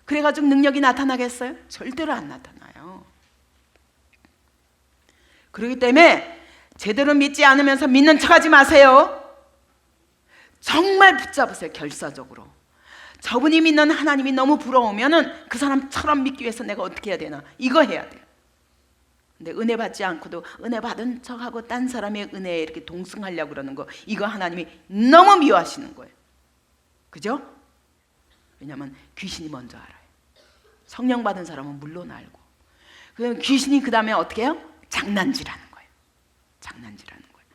그래가지고 능력이 나타나겠어요? 절대로 안 나타나요. 그렇기 때문에 제대로 믿지 않으면서 믿는 척하지 마세요. 정말 붙잡으세요. 결사적으로. 저분이 믿는 하나님이 너무 부러우면은 그 사람처럼 믿기 위해서 내가 어떻게 해야 되나, 이거 해야 돼요. 근데 은혜 받지 않고도 은혜 받은 척하고 딴 사람의 은혜에 이렇게 동승하려고 그러는 거, 이거 하나님이 너무 미워하시는 거예요. 그죠? 왜냐하면 귀신이 먼저 알아요. 성령 받은 사람은 물론 알고, 그럼 귀신이 그 다음에 어떻게 해요? 장난질하는 거예요. 장난질하는 거예요.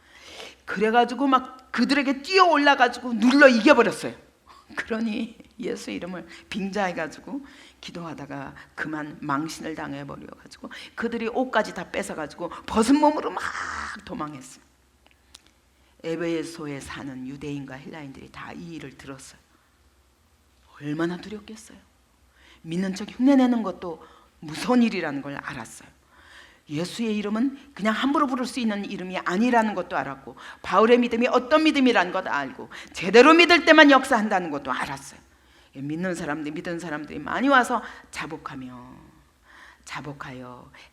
그래가지고 막 그들에게 뛰어 올라가지고 눌러 이겨버렸어요. 그러니 예수 이름을 빙자해가지고 기도하다가 그만 망신을 당해버려가지고 그들이 옷까지 다 뺏어가지고 벗은 몸으로 막 도망했어요. 에베소에 사는 유대인과 헬라인들이 다 이 일을 들었어요. 얼마나 두렵겠어요. 믿는 척 흉내내는 것도 무서운 일이라는 걸 알았어요. 예수의 이름은 그냥 함부로 부를 수 있는 이름이 아니라는 것도 알았고, 바울의 믿음이 어떤 믿음이라는 것도 알고, 제대로 믿을 때만 역사한다는 것도 알았어요. 믿는 사람들, 믿은 사람들이 많이 와서 자복하여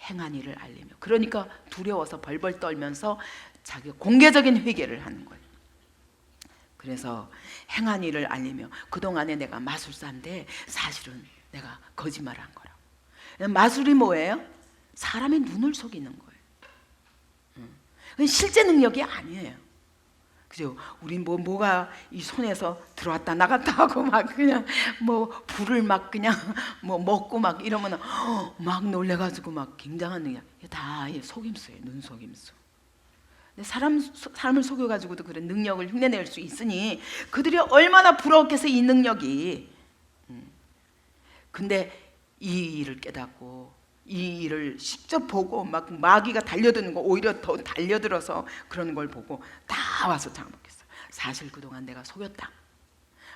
행한 일을 알리며, 그러니까 두려워서 벌벌 떨면서 자기 공개적인 회개를 하는 거예요. 그래서 행한 일을 알리며, 그동안에 내가 마술사인데 사실은 내가 거짓말한 거라고. 마술이 뭐예요? 사람의 눈을 속이는 거예요. 실제 능력이 아니에요. 그죠? 우린 뭐가 이 손에서 들어왔다 나갔다 하고 막 그냥 뭐 불을 막 그냥 뭐 먹고 막 이러면 막 놀래가지고 막 굉장한 능력. 다 속임수예요. 눈 속임수. 근데 사람을 속여가지고도 그런 능력을 흉내낼 수 있으니 그들이 얼마나 부러웠겠어요, 이 능력이. 근데 이 일을 깨닫고 이 일을 직접 보고 막 마귀가 달려드는 거, 오히려 더 달려들어서 그런 걸 보고 다 와서 장복했어요. 사실 그동안 내가 속였다.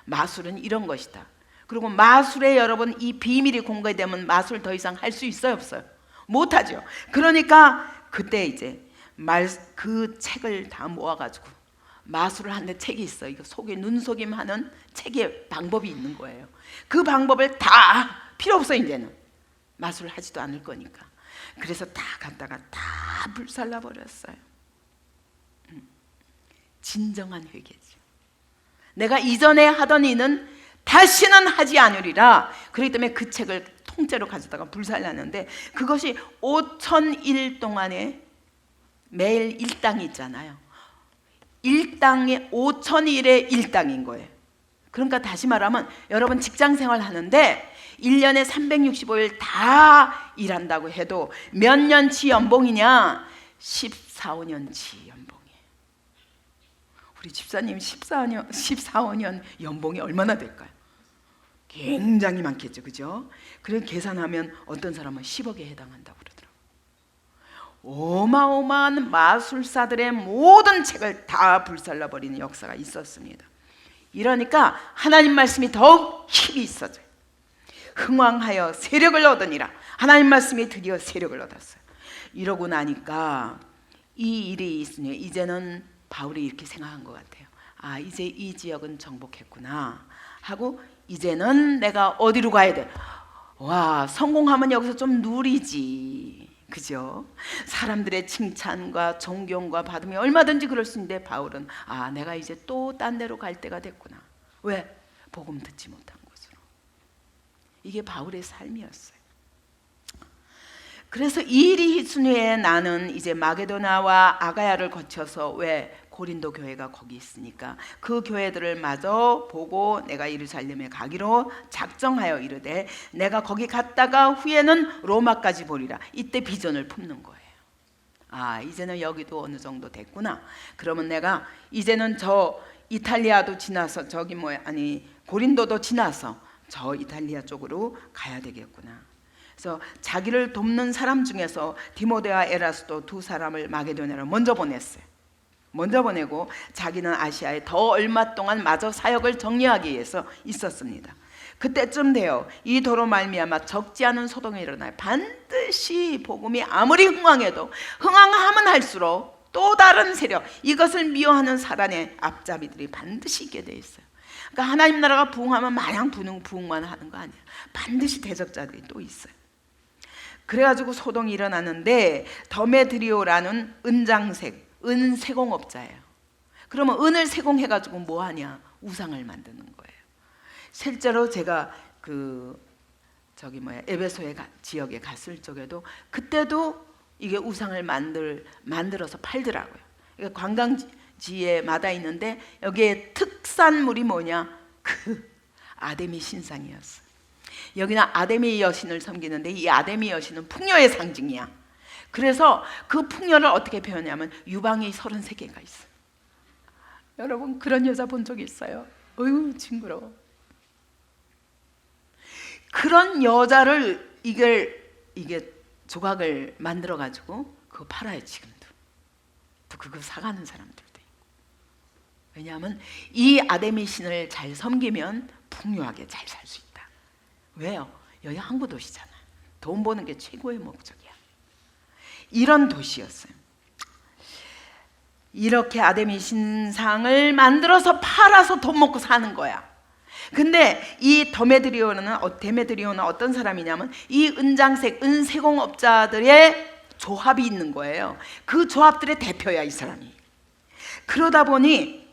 마술은 이런 것이다. 그리고 마술에 여러분 이 비밀이 공개되면 마술 더 이상 할 수 있어요, 없어요? 못하죠. 그러니까 그때 이제 그 책을 다 모아가지고 마술을 하는 책이 있어요. 이거 속에 눈속임하는 책의 방법이 있는 거예요. 그 방법을 다 필요 없어요. 이제는 마술을 하지도 않을 거니까. 그래서 다 갖다가 다 불살라 버렸어요. 진정한 회개죠. 내가 이전에 하던 일은 다시는 하지 않으리라. 그렇기 때문에 그 책을 통째로 가져다가 불살랐는데, 그것이 5,000일 동안에 매일 일당이 있잖아요. 일당에 5,000일의 일당인 거예요. 그러니까 다시 말하면 여러분 직장 생활 하는데 1년에 365일 다 일한다고 해도 몇 년치 연봉이냐? 14, 5년치 연봉이에요. 우리 집사님 14, 5년 연봉이 얼마나 될까요? 굉장히 많겠죠, 그죠? 그래 계산하면 어떤 사람은 10억에 해당한다고 그러더라고요. 어마어마한 마술사들의 모든 책을 다 불살라버리는 역사가 있었습니다. 이러니까 하나님 말씀이 더욱 힘이 있어져요. 흥왕하여 세력을 얻으니라. 하나님 말씀이 드디어 세력을 얻었어요. 이러고 나니까 이 일이 있으니 이제는 바울이 이렇게 생각한 것 같아요. 아, 이제 이 지역은 정복했구나 하고, 이제는 내가 어디로 가야 돼? 와, 성공하면 여기서 좀 누리지, 그죠? 사람들의 칭찬과 존경과 받으면 얼마든지 그럴 수 있는데, 바울은 아, 내가 이제 또 딴 데로 갈 때가 됐구나. 왜? 복음 듣지 못한 곳으로. 이게 바울의 삶이었어요. 그래서 이 일이 있은 후에 나는 이제 마게도나와 아가야를 거쳐서, 왜? 고린도 교회가 거기 있으니까 그 교회들을 마저 보고 내가 예루살렘에 가기로 작정하여 이르되, 내가 거기 갔다가 후에는 로마까지 보리라. 이때 비전을 품는 거예요. 아, 이제는 여기도 어느 정도 됐구나. 그러면 내가 이제는 저 이탈리아도 지나서 고린도도 지나서 저 이탈리아 쪽으로 가야 되겠구나. 그래서 자기를 돕는 사람 중에서 디모데와 에라스도 두 사람을 마게도냐로 먼저 보냈어요. 먼저 보내고 자기는 아시아에 더 얼마 동안 마저 사역을 정리하기 위해서 있었습니다. 그때쯤 되어 이 도로 말미암아 적지 않은 소동이 일어나요. 반드시 복음이 아무리 흥왕해도 흥왕하면 할수록 또 다른 세력, 이것을 미워하는 사단의 앞잡이들이 반드시 있게 돼 있어요. 그러니까 하나님 나라가 부흥하면 마냥 부흥만 하는 거 아니야. 반드시 대적자들이 또 있어요. 그래가지고 소동이 일어나는데 더메드리오라는 은세공업자예요. 그러면 은을 세공해가지고 뭐 하냐? 우상을 만드는 거예요. 실제로 제가 에베소의 지역에 갔을 적에도 그때도 이게 우상을 만들어서 팔더라고요. 그러니까 관광지에 마다 있는데 여기에 특산물이 뭐냐? 아데미 신상이었어. 여기는 아데미 여신을 섬기는데 이 아데미 여신은 풍요의 상징이야. 그래서 그 풍요를 어떻게 표현하냐면 유방이 33개가 있어. 여러분 그런 여자 본 적 있어요? 어휴 징그러워. 그런 여자를 이게 조각을 만들어 가지고 그거 팔아요. 지금도 또 그거 사가는 사람들도 있고. 왜냐하면 이 아데미 신을 잘 섬기면 풍요하게 잘 살 수 있다. 왜요? 여기 항구 도시잖아. 돈 버는 게 최고의 목적이야. 이런 도시였어요. 이렇게 아데미 신상을 만들어서 팔아서 돈 먹고 사는 거야. 근데 이 데메드리오는 어떤 사람이냐면 이 은세공업자들의 조합이 있는 거예요. 그 조합들의 대표야 이 사람이. 그러다 보니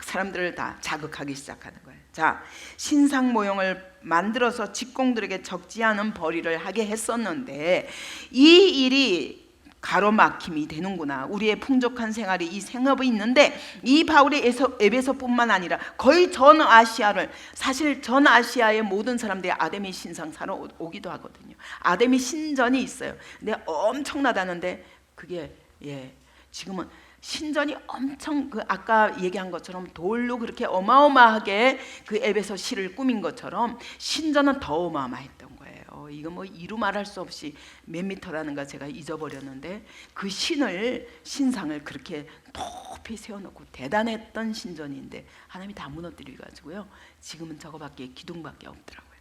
사람들을 다 자극하기 시작하는 거예요. 자, 신상 모형을 만들어서 직공들에게 적지 않은 벌이를 하게 했었는데 이 일이 가로막힘이 되는구나. 우리의 풍족한 생활이 이 생업이 있는데 이 바울이 에베소뿐만 아니라 거의 전 아시아를, 사실 전 아시아의 모든 사람들이 아데미 신상 사러 오기도 하거든요. 아데미 신전이 있어요. 근데 엄청나다는데 그게 지금은 신전이 엄청 아까 얘기한 것처럼 돌로 그렇게 어마어마하게 그 에베소 시를 꾸민 것처럼 신전은 더 어마어마했던 거예요. 이거 뭐 이루 말할 수 없이 몇 미터라는 거 제가 잊어버렸는데 그 신상을 그렇게 높이 세워놓고 대단했던 신전인데 하나님이 다 무너뜨려가지고요. 지금은 저거밖에 기둥밖에 없더라고요.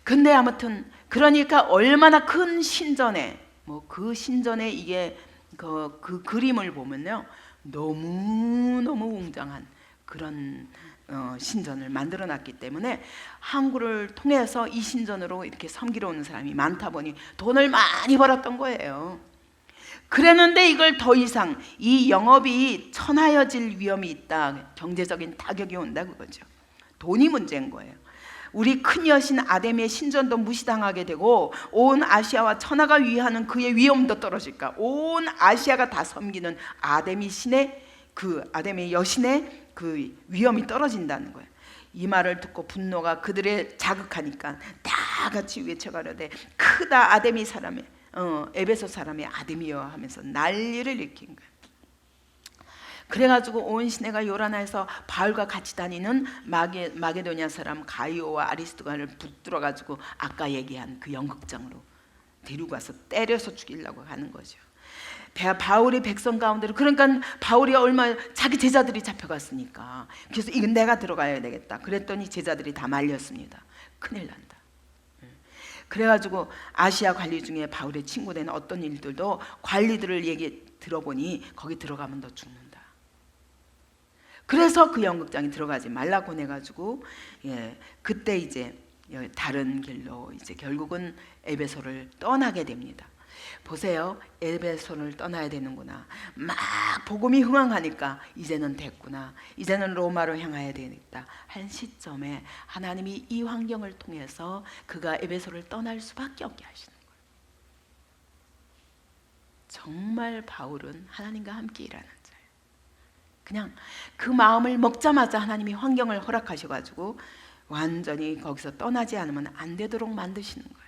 근데 아무튼 그러니까 얼마나 큰 신전에 그 신전에 이게 그 그림을 보면요 너무너무 웅장한 그런 신전을 만들어놨기 때문에 항구를 통해서 이 신전으로 이렇게 섬기러 오는 사람이 많다 보니 돈을 많이 벌었던 거예요. 그랬는데 이걸 더 이상 이 영업이 천하여질 위험이 있다, 경제적인 타격이 온다 그거죠. 돈이 문제인 거예요. 우리 큰 여신 아데미의 신전도 무시당하게 되고 온 아시아와 천하가 위하는 그의 위엄도 떨어질까. 온 아시아가 다 섬기는 아데미 여신의 그 위엄이 떨어진다는 거예요. 이 말을 듣고 분노가 그들의 자극하니까 다 같이 외쳐가려되 크다 아데미 사람의 에베소 사람의 아데미여 하면서 난리를 일으킨 거예요. 그래가지고 온 시내가 요란해서 바울과 같이 다니는 마게도냐 사람 가이오와 아리스토가를 붙들어가지고 아까 얘기한 그 연극장으로 데리고 가서 때려서 죽이려고 하는 거죠. 바울이 백성 가운데로, 그러니까 바울이 자기 제자들이 잡혀갔으니까 그래서 이건 내가 들어가야 되겠다 그랬더니 제자들이 다 말렸습니다. 큰일 난다. 그래가지고 아시아 관리 중에 바울의 친구 된 어떤 일들도 관리들을 얘기 들어보니 거기 들어가면 너 죽는다. 그래서 그 연극장에 들어가지 말라고 해가지고 그때 이제 다른 길로 이제 결국은 에베소를 떠나게 됩니다. 보세요, 에베소를 떠나야 되는구나. 막 복음이 흥황하니까 이제는 됐구나, 이제는 로마로 향해야 되겠다 한 시점에 하나님이 이 환경을 통해서 그가 에베소를 떠날 수밖에 없게 하시는 거예요. 정말 바울은 하나님과 함께 일하는 자예요. 그냥 그 마음을 먹자마자 하나님이 환경을 허락하셔가지고 완전히 거기서 떠나지 않으면 안 되도록 만드시는 거예요.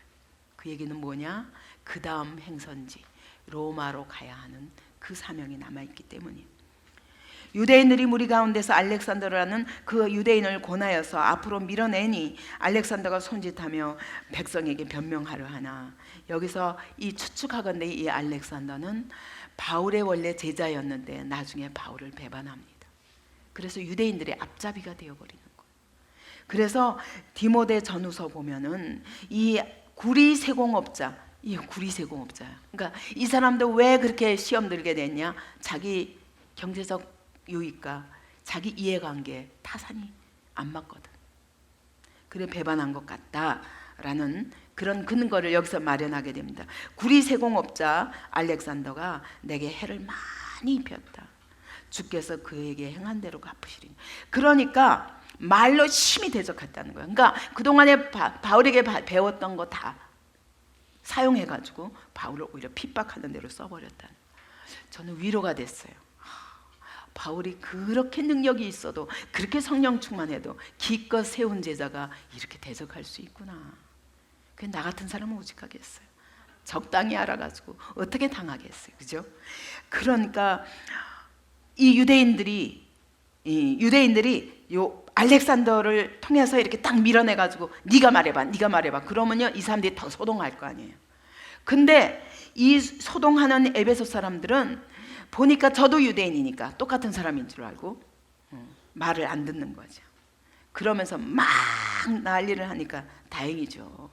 그 얘기는 뭐냐? 그 다음 행선지 로마로 가야 하는 그 사명이 남아있기 때문이에요. 유대인들이 무리 가운데서 알렉산더라는 그 유대인을 권하여서 앞으로 밀어내니 알렉산더가 손짓하며 백성에게 변명하려 하나. 여기서 이 추측하건대 이 알렉산더는 바울의 원래 제자였는데 나중에 바울을 배반합니다. 그래서 유대인들의 앞잡이가 되어버리는 거예요. 그래서 디모데 전후서 보면은 이 구리세공업자, 이 구리세공업자야. 그러니까 이 사람도 왜 그렇게 시험 들게 됐냐? 자기 경제적 유익과 자기 이해관계 타산이 안 맞거든. 그래 배반한 것 같다라는 그런 근거를 여기서 마련하게 됩니다. 구리세공업자 알렉산더가 내게 해를 많이 입혔다. 주께서 그에게 행한 대로 갚으시리니. 그러니까 말로 심히 대적했다는 거예요. 그러니까 그동안에 바울에게 배웠던 거 다 사용해가지고 바울을 오히려 핍박하는 대로 써버렸다는 거예요. 저는 위로가 됐어요. 바울이 그렇게 능력이 있어도, 그렇게 성령 충만해도 기껏 세운 제자가 이렇게 대적할 수 있구나. 나 같은 사람은 오직하겠어요. 적당히 알아가지고 어떻게 당하겠어요, 그죠? 그러니까 이 유대인들이 요 알렉산더를 통해서 이렇게 딱 밀어내가지고 네가 말해봐. 그러면요 이 사람들이 더 소동할 거 아니에요. 근데 이 소동하는 에베소 사람들은 보니까 저도 유대인이니까 똑같은 사람인 줄 알고 말을 안 듣는 거죠. 그러면서 막 난리를 하니까 다행이죠.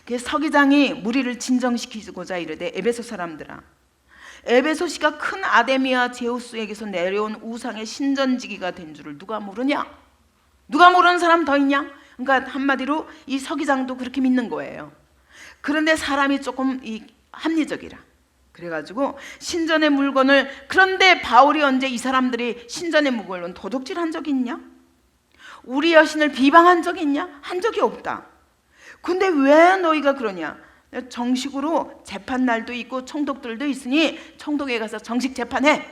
그래서 서기장이 무리를 진정시키고자 이르되 에베소 사람들아, 에베소시가 큰 아데미아 제우스에게서 내려온 우상의 신전지기가 된 줄을 누가 모르냐? 누가 모르는 사람 더 있냐? 그러니까 한마디로 이 서기장도 그렇게 믿는 거예요. 그런데 사람이 조금 합리적이라. 그래가지고 신전의 물건을, 그런데 바울이 언제 이 사람들이 신전의 물건을 도둑질한 적이 있냐? 우리 여신을 비방한 적이 있냐? 한 적이 없다. 근데 왜 너희가 그러냐? 정식으로 재판 날도 있고 총독들도 있으니 총독에 가서 정식 재판해.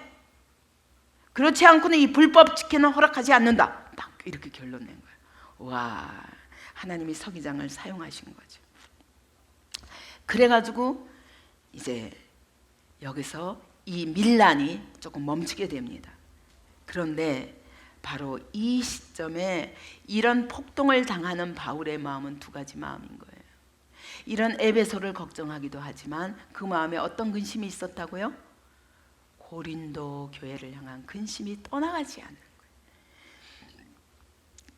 그렇지 않고는 이 불법 직회는 허락하지 않는다. 딱 이렇게 결론 낸 거예요. 와, 하나님이 서기장을 사용하신 거죠. 그래가지고 이제 여기서 이 밀란이 조금 멈추게 됩니다. 그런데 바로 이 시점에 이런 폭동을 당하는 바울의 마음은 두 가지 마음인 거예요. 이런 에베소를 걱정하기도 하지만 그 마음에 어떤 근심이 있었다고요? 고린도 교회를 향한 근심이 떠나가지 않는 거예요.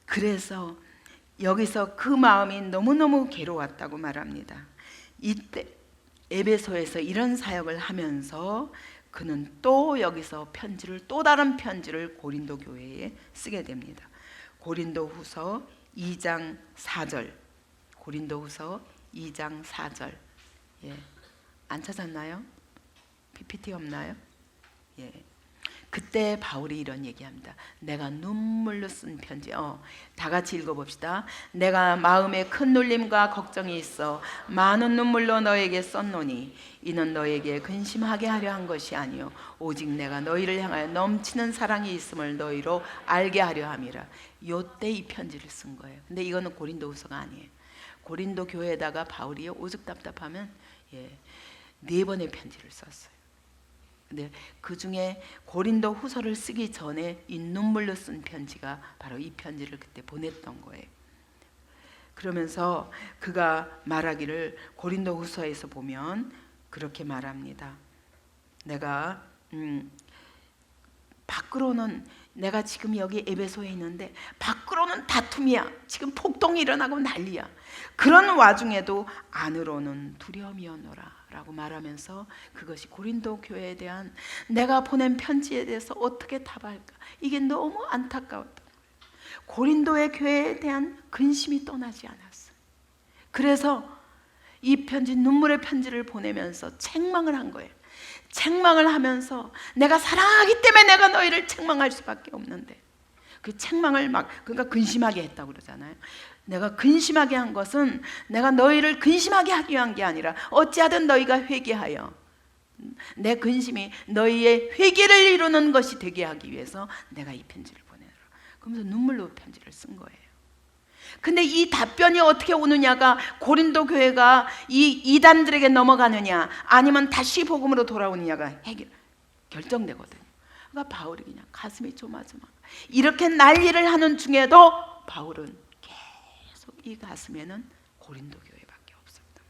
그래서 여기서 그 마음이 너무너무 괴로웠다고 말합니다. 이때 에베소에서 이런 사역을 하면서 그는 또 여기서 또 다른 편지를 고린도 교회에 쓰게 됩니다. 고린도후서 2장 4절. 고린도후서 2장 4절. 예. 안 찾았나요? PPT 없나요? 예. 그때 바울이 이런 얘기합니다. 내가 눈물로 쓴 편지. 다 같이 읽어봅시다. 내가 마음에 큰 놀림과 걱정이 있어 많은 눈물로 너에게 썼노니 이는 너에게 근심하게 하려 한 것이 아니요 오직 내가 너희를 향하여 넘치는 사랑이 있음을 너희로 알게 하려 함이라. 요때 이 편지를 쓴 거예요. 근데 이거는 고린도후서가 아니에요. 고린도 교회에다가 바울이 오죽 답답하면 4번의 편지를 썼어요. 근데 그 중에 고린도 후서를 쓰기 전에 이 눈물로 쓴 편지가 바로 이 편지를 그때 보냈던 거예요. 그러면서 그가 말하기를 고린도 후서에서 보면 그렇게 말합니다. 내가 밖으로는 내가 지금 여기 에베소에 있는데 밖으로는 다툼이야. 지금 폭동이 일어나고 난리야. 그런 와중에도 안으로는 두려움이었노라 라고 말하면서 그것이 고린도 교회에 대한 내가 보낸 편지에 대해서 어떻게 답할까? 이게 너무 안타까웠던 거예요. 고린도의 교회에 대한 근심이 떠나지 않았어요. 그래서 이 편지, 눈물의 편지를 보내면서 책망을 한 거예요. 책망을 하면서 내가 사랑하기 때문에 내가 너희를 책망할 수밖에 없는데 그 책망을 그러니까 근심하게 했다고 그러잖아요. 내가 근심하게 한 것은 내가 너희를 근심하게 하기 위한 게 아니라 어찌하든 너희가 회개하여 내 근심이 너희의 회개를 이루는 것이 되게 하기 위해서 내가 이 편지를 보내라. 그러면서 눈물로 편지를 쓴 거예요. 근데 이 답변이 어떻게 오느냐가 고린도 교회가 이 이단들에게 넘어가느냐 아니면 다시 복음으로 돌아오느냐가 결정되거든요. 그러니까 바울이 그냥 가슴이 조마조마 이렇게 난리를 하는 중에도 바울은 계속 이 가슴에는 고린도 교회밖에 없었던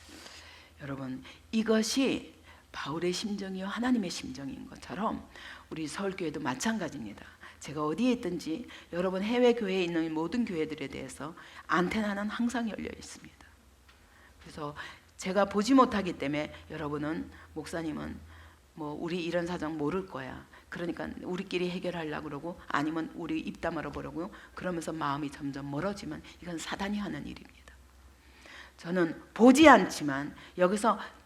거예요. 여러분, 이것이 바울의 심정이요 하나님의 심정인 것처럼 우리 서울교회도 마찬가지입니다. 제가 어디에 있든지 여러분 해외 교회에 있는 모든 교회들에 대해서 안테나는 항상 열려 있습니다. 그래서 제가 보지 못하기 때문에 여러분은 목사님은 뭐 우리 이런 사정 모를 거야. 그러니까 우리끼리 해결하려고 그러고 아니면 우리 입 다물어 보려고 그러면서 마음이 점점 멀어지면 이건 사단이 하는 일입니다. 저는 보지 않지만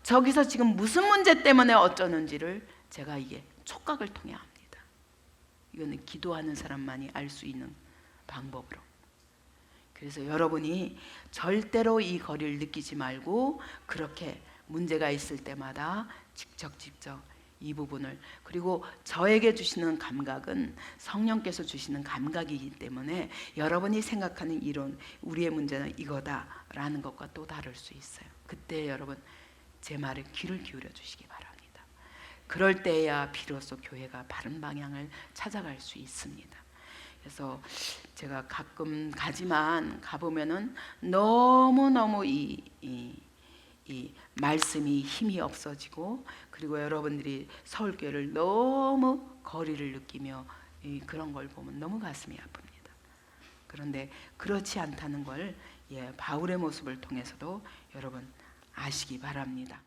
저기서 지금 무슨 문제 때문에 어쩌는지를 제가 이게 촉각을 통해 압니다. 이거는 기도하는 사람만이 알 수 있는 방법으로. 그래서 여러분이 절대로 이 거리를 느끼지 말고 그렇게 문제가 있을 때마다 직접 이 부분을, 그리고 저에게 주시는 감각은 성령께서 주시는 감각이기 때문에 여러분이 생각하는 이론, 우리의 문제는 이거다라는 것과 또 다를 수 있어요. 그때 여러분 제 말에 귀를 기울여 주시기 바랍니다. 그럴 때야 비로소 교회가 바른 방향을 찾아갈 수 있습니다. 그래서 제가 가끔 가보면은 너무너무 이 말씀이 힘이 없어지고, 그리고 여러분들이 서울교회를 너무 거리를 느끼며 그런 걸 보면 너무 가슴이 아픕니다. 그런데 그렇지 않다는 걸 바울의 모습을 통해서도 여러분 아시기 바랍니다.